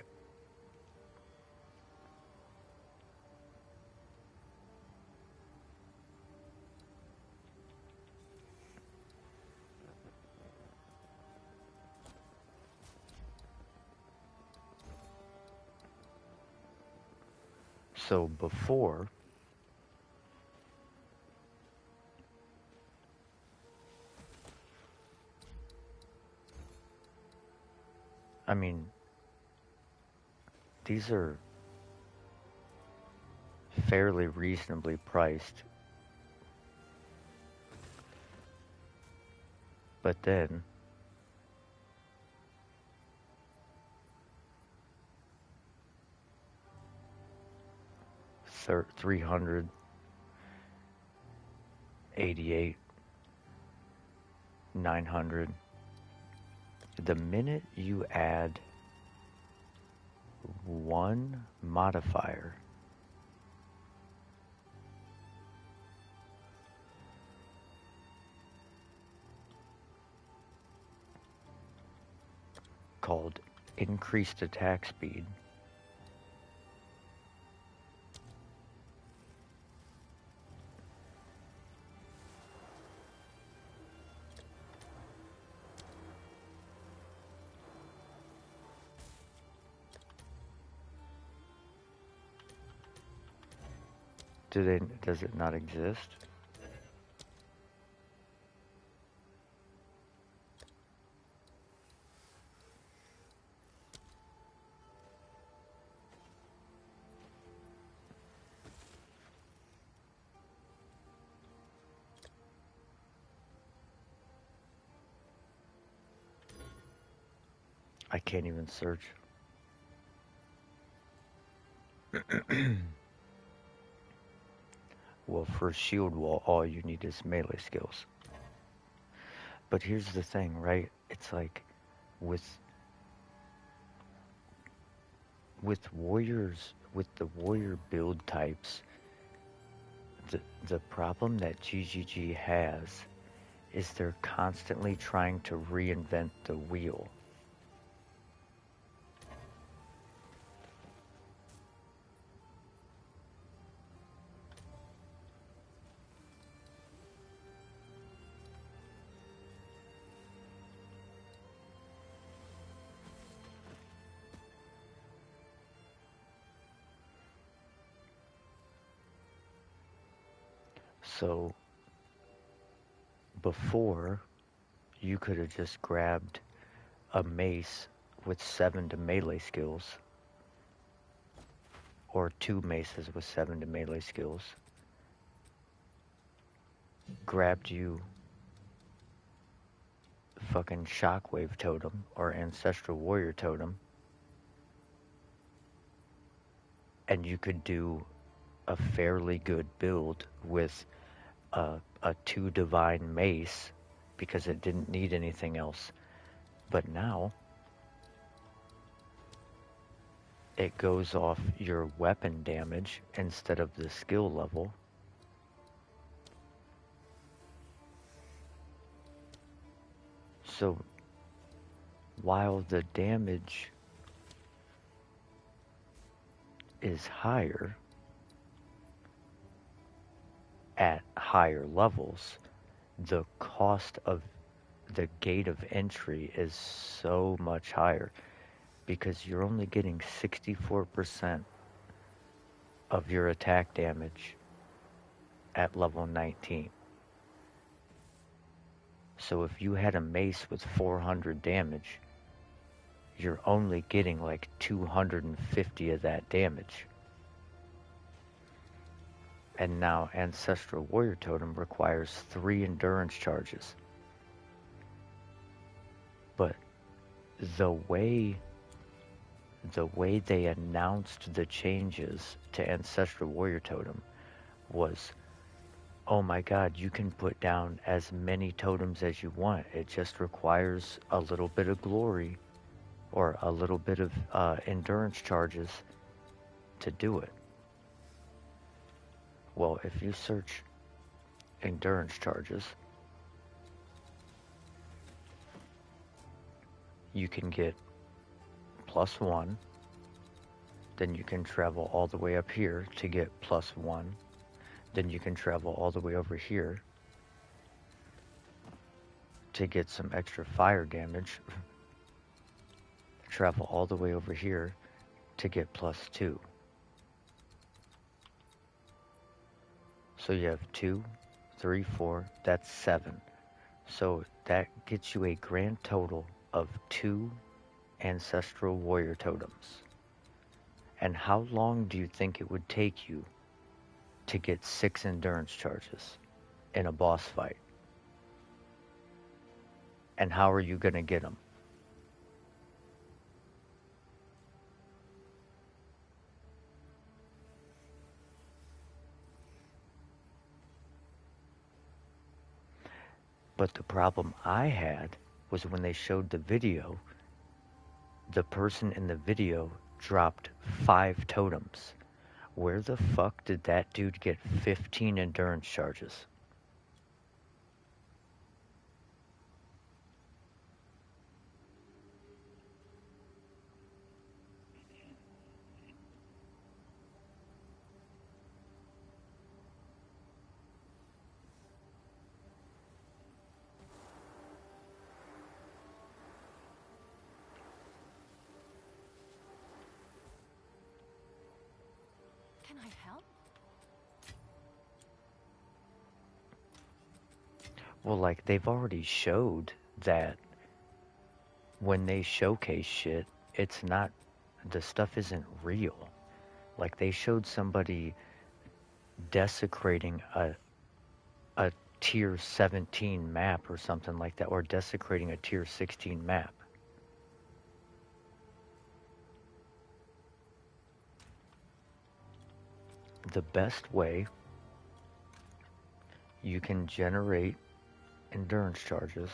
So before, I mean, these are fairly reasonably priced. But then, $388, $900. The minute you add one modifier called increased attack speed, Does it not exist? I can't even search. Well, for shield wall, all you need is melee skills. But here's the thing, right? It's like with warriors, with the warrior build types, the problem that GGG has is they're constantly trying to reinvent the wheel. So before, you could have just grabbed a mace with 7 to melee skills, or 2 maces with 7 to melee skills, grabbed you fucking shockwave totem or ancestral warrior totem, and you could do a fairly good build with a 2 divine mace because it didn't need anything else. But now it goes off your weapon damage instead of the skill level. So while the damage is higher at higher levels, the cost of the gate of entry is so much higher because you're only getting 64% of your attack damage at level 19. So if you had a mace with 400 damage, you're only getting like 250 of that damage. And now Ancestral Warrior Totem requires 3 endurance charges. But the way they announced the changes to Ancestral Warrior Totem was, oh my god, you can put down as many totems as you want. It just requires a little bit of glory or a little bit of endurance charges to do it. Well, if you search endurance charges, you can get +1, then you can travel all the way up here to get +1, then you can travel all the way over here to get some extra fire damage, travel all the way over here to get +2. So you have 2, 3, 4, that's 7. So that gets you a grand total of 2 Ancestral Warrior Totems. And how long do you think it would take you to get 6 endurance charges in a boss fight? And how are you going to get them? But the problem I had was when they showed the video, the person in the video dropped 5 totems. Where the fuck did that dude get 15 endurance charges? Can I help? Well, like, they've already showed that when they showcase shit, it's not, the stuff isn't real. Like, they showed somebody desecrating a tier 17 map or something like that, or desecrating a tier 16 map. The best way you can generate endurance charges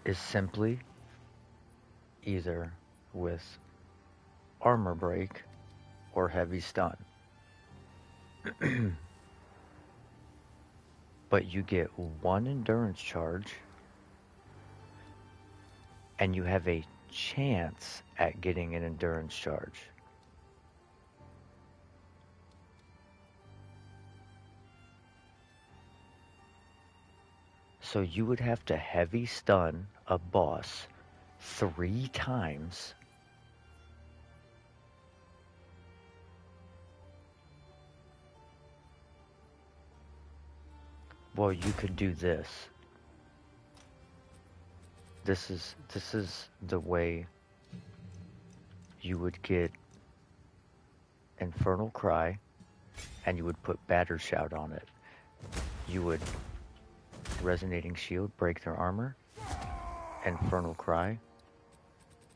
is simply either with armor break or heavy stun. But you get one endurance charge and you have a chance at getting an endurance charge. So you would have to heavy stun a boss 3 times well, you could do this. This is the way you would get Infernal Cry, and you would put Batter Shout on it. You would Resonating Shield, break their armor, Infernal Cry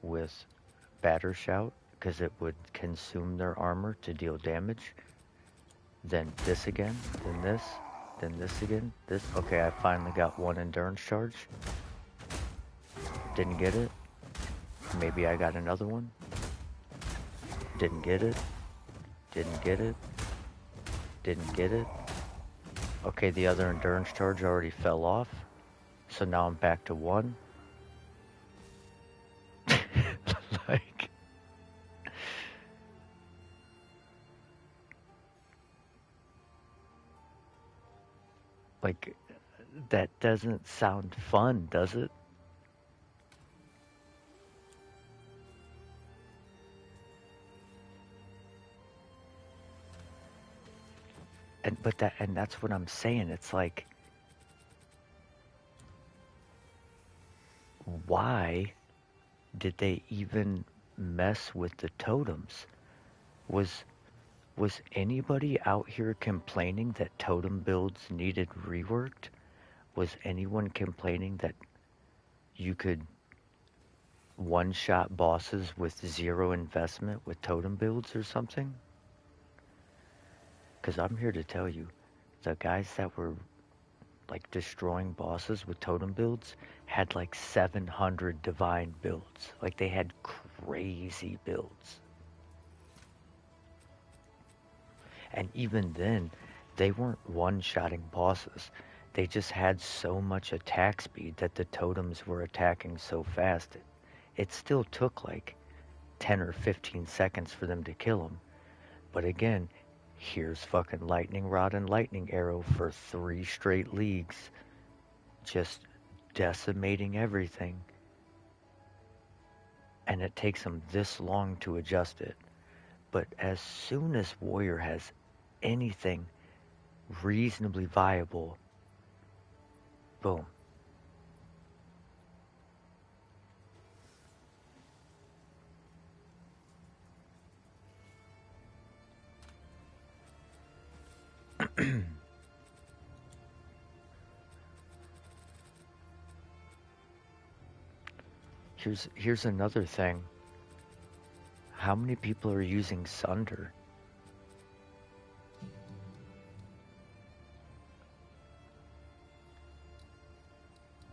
with Batter Shout, because it would consume their armor to deal damage. Then this again, then this again, this. Okay, I finally got one endurance charge. Didn't get it. Maybe I got another one. Didn't get it. Didn't get it. Didn't get it. Okay, the other endurance charge already fell off. So now I'm back to 1. Like, like, that doesn't sound fun, does it? And that's what I'm saying. It's like, why did they even mess with the totems? Was anybody out here complaining that totem builds needed reworked? Was anyone complaining that you could one-shot bosses with 0 investment with totem builds or something? Because I'm here to tell you, the guys that were like destroying bosses with totem builds had like 700 divine builds. Like, they had crazy builds. And even then, they weren't one-shotting bosses. They just had so much attack speed that the totems were attacking so fast. It still took like 10 or 15 seconds for them to kill them. But again, here's fucking lightning rod and lightning arrow for 3 straight leagues, just decimating everything. And it takes them this long to adjust it. But as soon as Warrior has anything reasonably viable, boom. Here's another thing. How many people are using Sunder?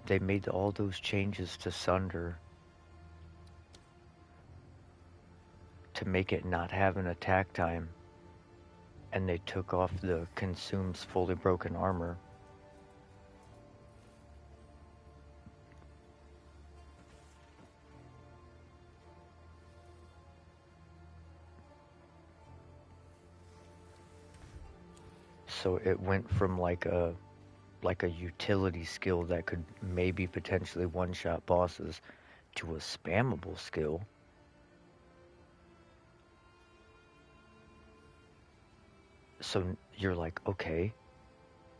They made all those changes to Sunder to make it not have an attack time, and they took off the consumes fully broken armor. So it went from like a utility skill that could maybe potentially one-shot bosses to a spammable skill. So you're like, okay,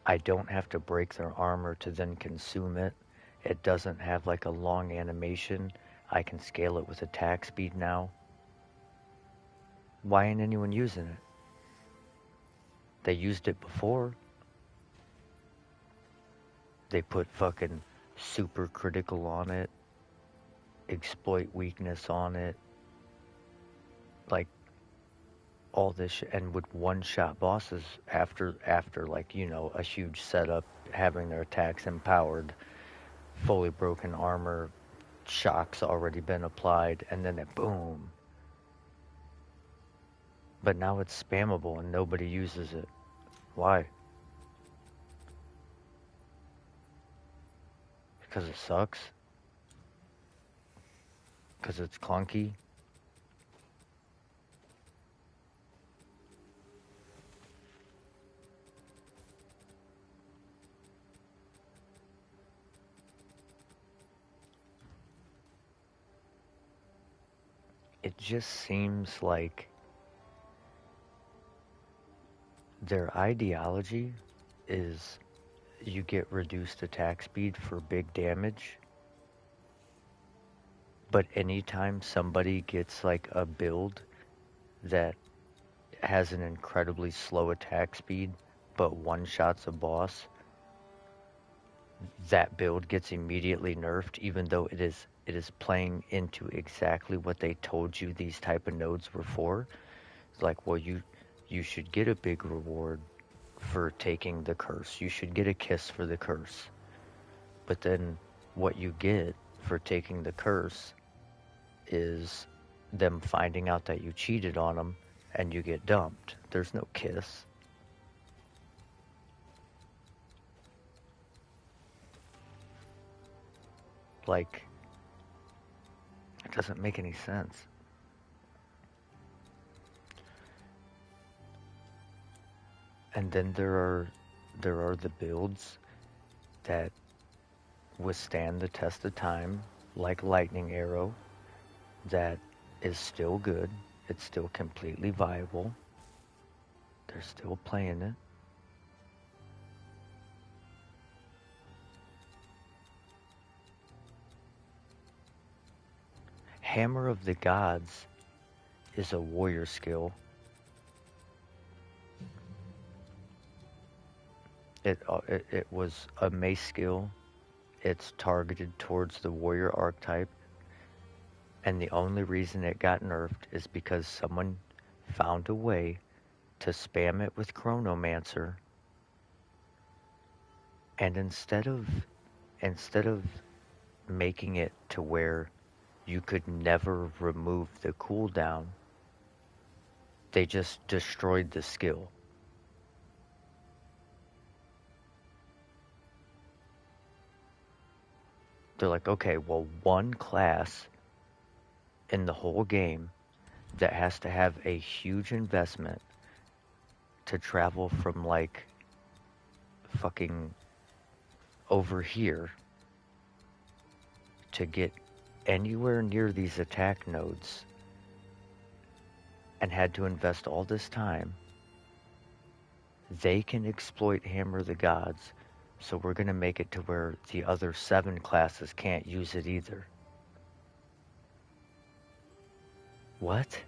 I don't have to break their armor to then consume it. It doesn't have like a long animation. I can scale it with attack speed now. Why ain't anyone using it? They used it before. They put fucking super critical on it, exploit weakness on it, like all this shit, and would one-shot bosses after like, you know, a huge setup, having their attacks empowered, fully broken armor, shocks already been applied, and then it boom. But now it's spammable and nobody uses it. Why? Because it sucks? Because it's clunky? It just seems like their ideology is you get reduced attack speed for big damage, but anytime somebody gets like a build that has an incredibly slow attack speed but one-shots a boss, that build gets immediately nerfed, even though it is playing into exactly what they told you these type of nodes were for. It's like, well, you should get a big reward for taking the curse. You should get a kiss for the curse. But then what you get for taking the curse is them finding out that you cheated on them and you get dumped. There's no kiss. Like, it doesn't make any sense. And then there are the builds that withstand the test of time, like Lightning Arrow, that is still good. It's still completely viable. They're still playing it. Hammer of the Gods is a warrior skill. It was a mace skill. It's targeted towards the warrior archetype. And the only reason it got nerfed is because someone found a way to spam it with Chronomancer. And instead of making it to where you could never remove the cooldown, they just destroyed the skill. They're like, okay, well, one class in the whole game that has to have a huge investment to travel from like fucking over here to get anywhere near these attack nodes and had to invest all this time, they can exploit Hammer the Gods, so we're going to make it to where the other 7 classes can't use it either. What?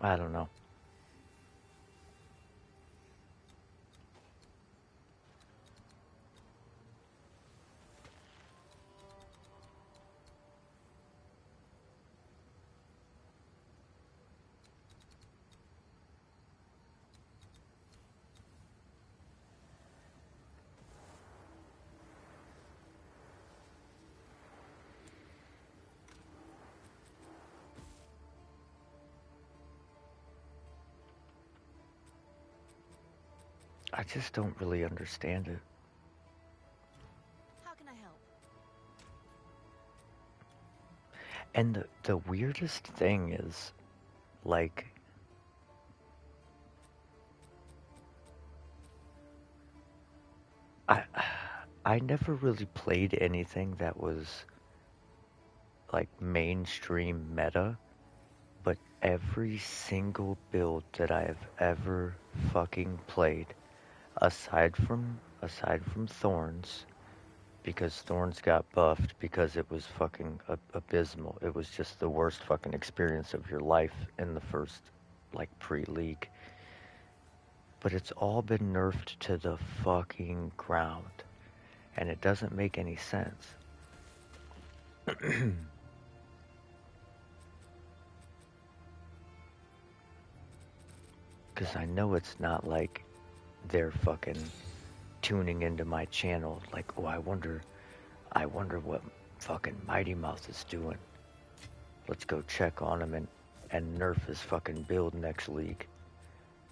I don't know. I just don't really understand it. How can I help? And the weirdest thing is, like, I never really played anything that was like mainstream meta, but every single build that I have ever fucking played, aside from Thorns, because Thorns got buffed because it was fucking abysmal. It was just the worst fucking experience of your life in the first like pre-league. But it's all been nerfed to the fucking ground, and it doesn't make any sense. Because I know it's not like they're fucking tuning into my channel like, oh, I wonder what fucking Mighty Mouse is doing. Let's go check on him and nerf his fucking build next league.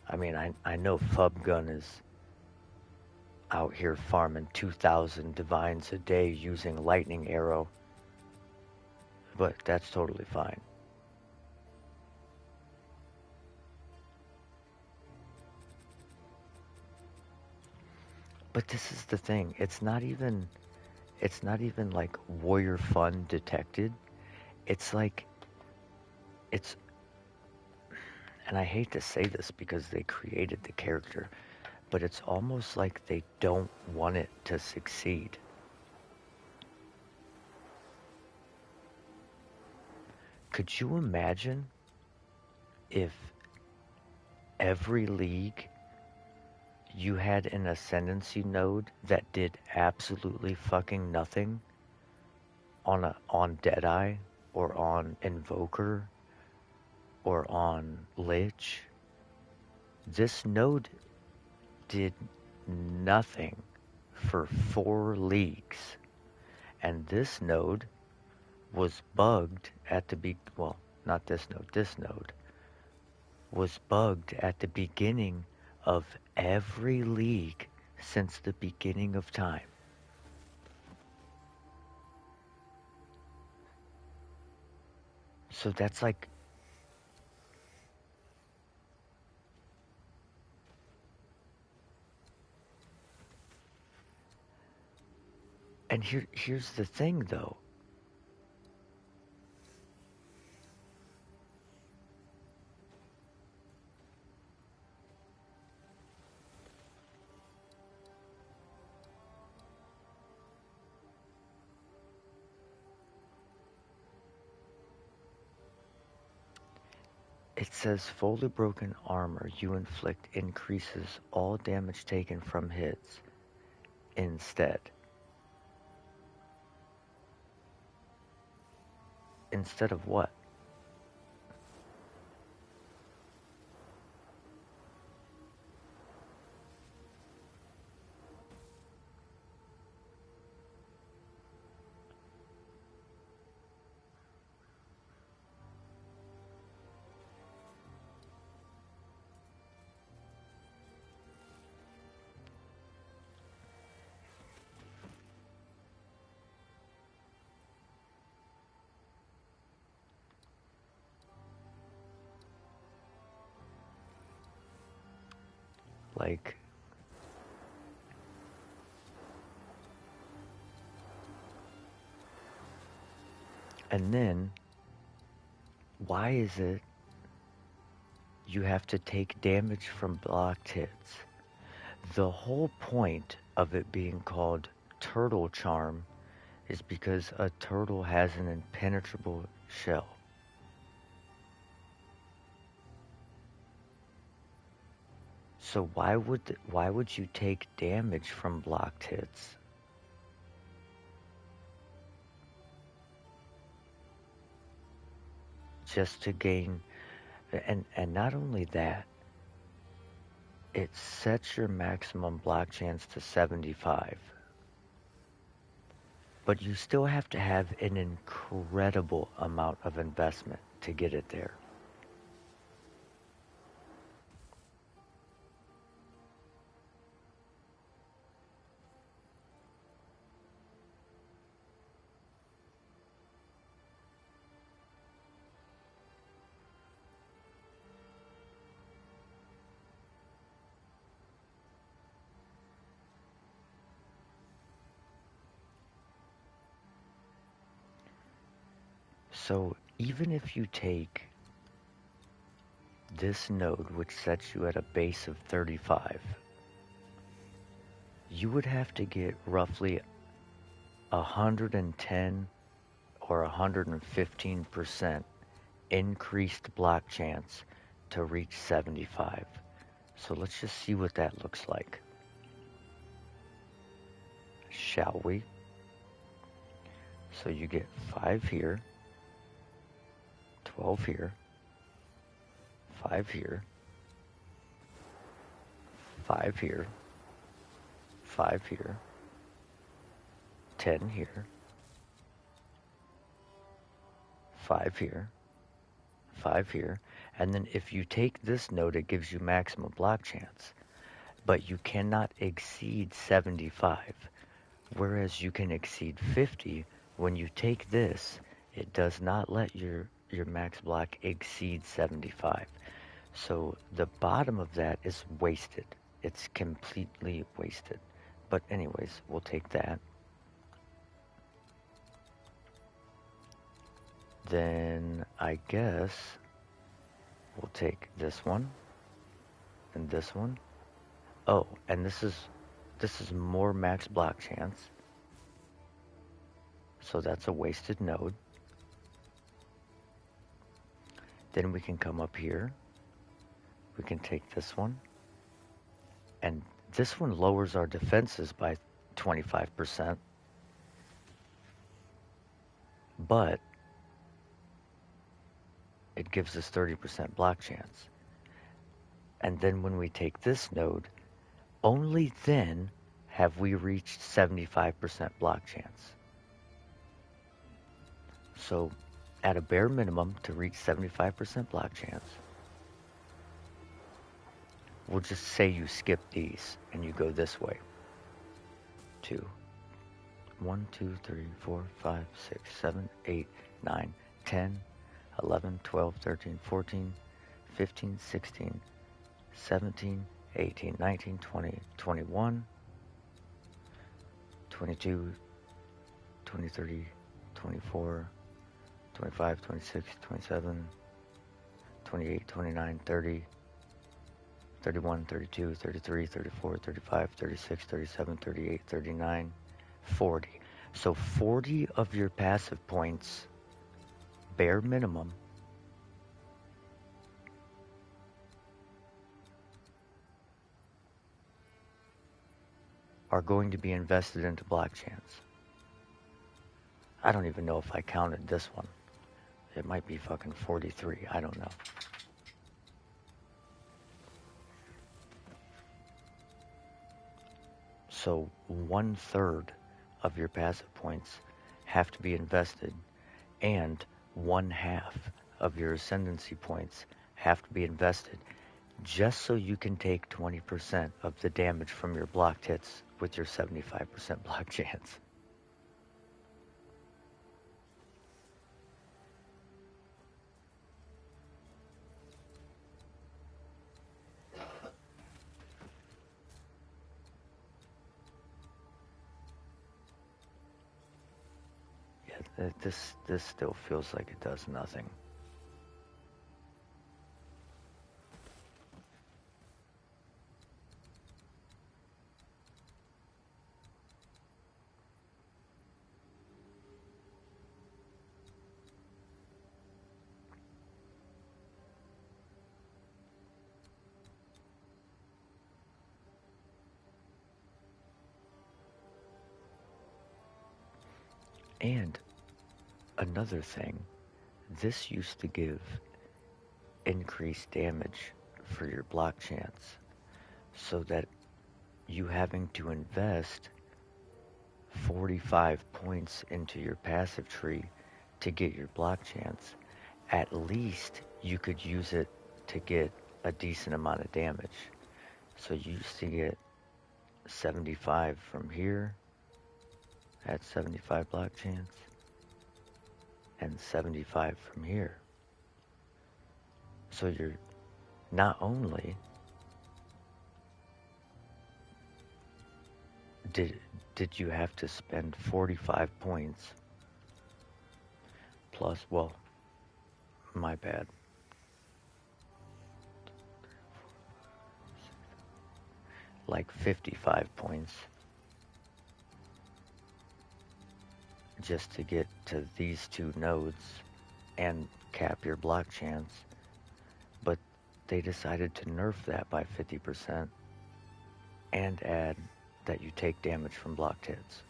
I mean, I know Fubgun is out here farming 2,000 divines a day using lightning arrow, but that's totally fine. But this is the thing. It's not even like warrior fun detected. It's like it's and I hate to say this because they created the character, but it's almost like they don't want it to succeed. Could you imagine if every league you had an ascendancy node that did absolutely fucking nothing on Deadeye or on Invoker or on Lich? This node did nothing for 4 leagues, and this node was bugged at the well, not this node was bugged at the beginning of every league since the beginning of time. So that's like, and here's the thing though. It says fully broken armor you inflict increases all damage taken from hits instead. Instead of what? Like, and then, why is it you have to take damage from blocked hits? The whole point of it being called Turtle Charm is because a turtle has an impenetrable shell. So why would you take damage from blocked hits? Just to gain, and not only that, it sets your maximum block chance to 75. But you still have to have an incredible amount of investment to get it there. So even if you take this node, which sets you at a base of 35, you would have to get roughly 110 or 115% increased block chance to reach 75. So let's just see what that looks like. Shall we? So you get 5 here, 12 here, 5 here, 5 here, 5 here, 10 here, 5 here, 5 here, and then if you take this node, it gives you maximum block chance, but you cannot exceed 75, whereas you can exceed 50. When you take this, it does not let your max block exceed 75. So the bottom of that is wasted. It's completely wasted. But anyways, we'll take that. Then I guess we'll take this one and this one. Oh, and this is more max block chance. So that's a wasted node. Then we can come up here. We can take this one. And this one lowers our defenses by 25%. But it gives us 30% block chance. And then when we take this node, only then have we reached 75% block chance. So at a bare minimum, to reach 75% block chance, we'll just say you skip these and you go this way. 2, 1, 2, 3, 4, 5, 6, 7, 8, 9, 10, 11, 12, 13, 14, 15, 16, 17, 18, 19, 20, 21, 22, 23, 24, 25, 26, 27, 28, 29, 30, 31, 32, 33, 34, 35, 36, 37, 38, 39, 40. So 40 of your passive points, bare minimum, are going to be invested into block chance. I don't even know if I counted this one. It might be fucking 43. I don't know. So 1/3 of your passive points have to be invested, and 1/2 of your ascendancy points have to be invested, just so you can take 20% of the damage from your blocked hits with your 75% block chance. Yeah, this still feels like it does nothing. And another thing, this used to give increased damage for your block chance, so that you having to invest 45 points into your passive tree to get your block chance, at least you could use it to get a decent amount of damage. So you used to get 75 from here at 75 block chance, and 75 from here. So you're not only did you have to spend 45 points plus. Well, my bad. Like 55 points just to get to these 2 nodes and cap your block chance. But they decided to nerf that by 50% and add that you take damage from blocked hits.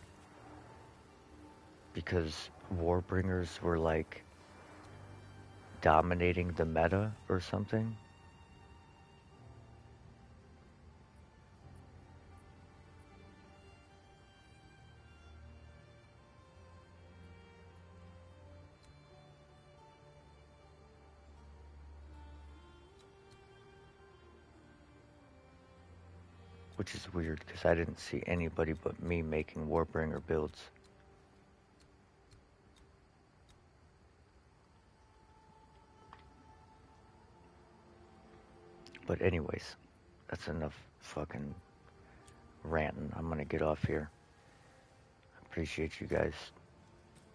Because Warbringers were like dominating the meta or something. Which is weird because I didn't see anybody but me making Warbringer builds. But anyways, that's enough fucking ranting. I'm gonna get off here. I appreciate you guys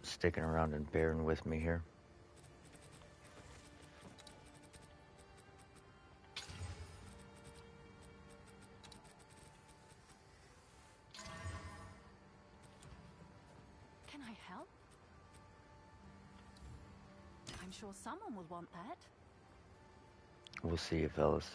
sticking around and bearing with me here. Can I help? I'm sure someone will want that. We'll see you fellas.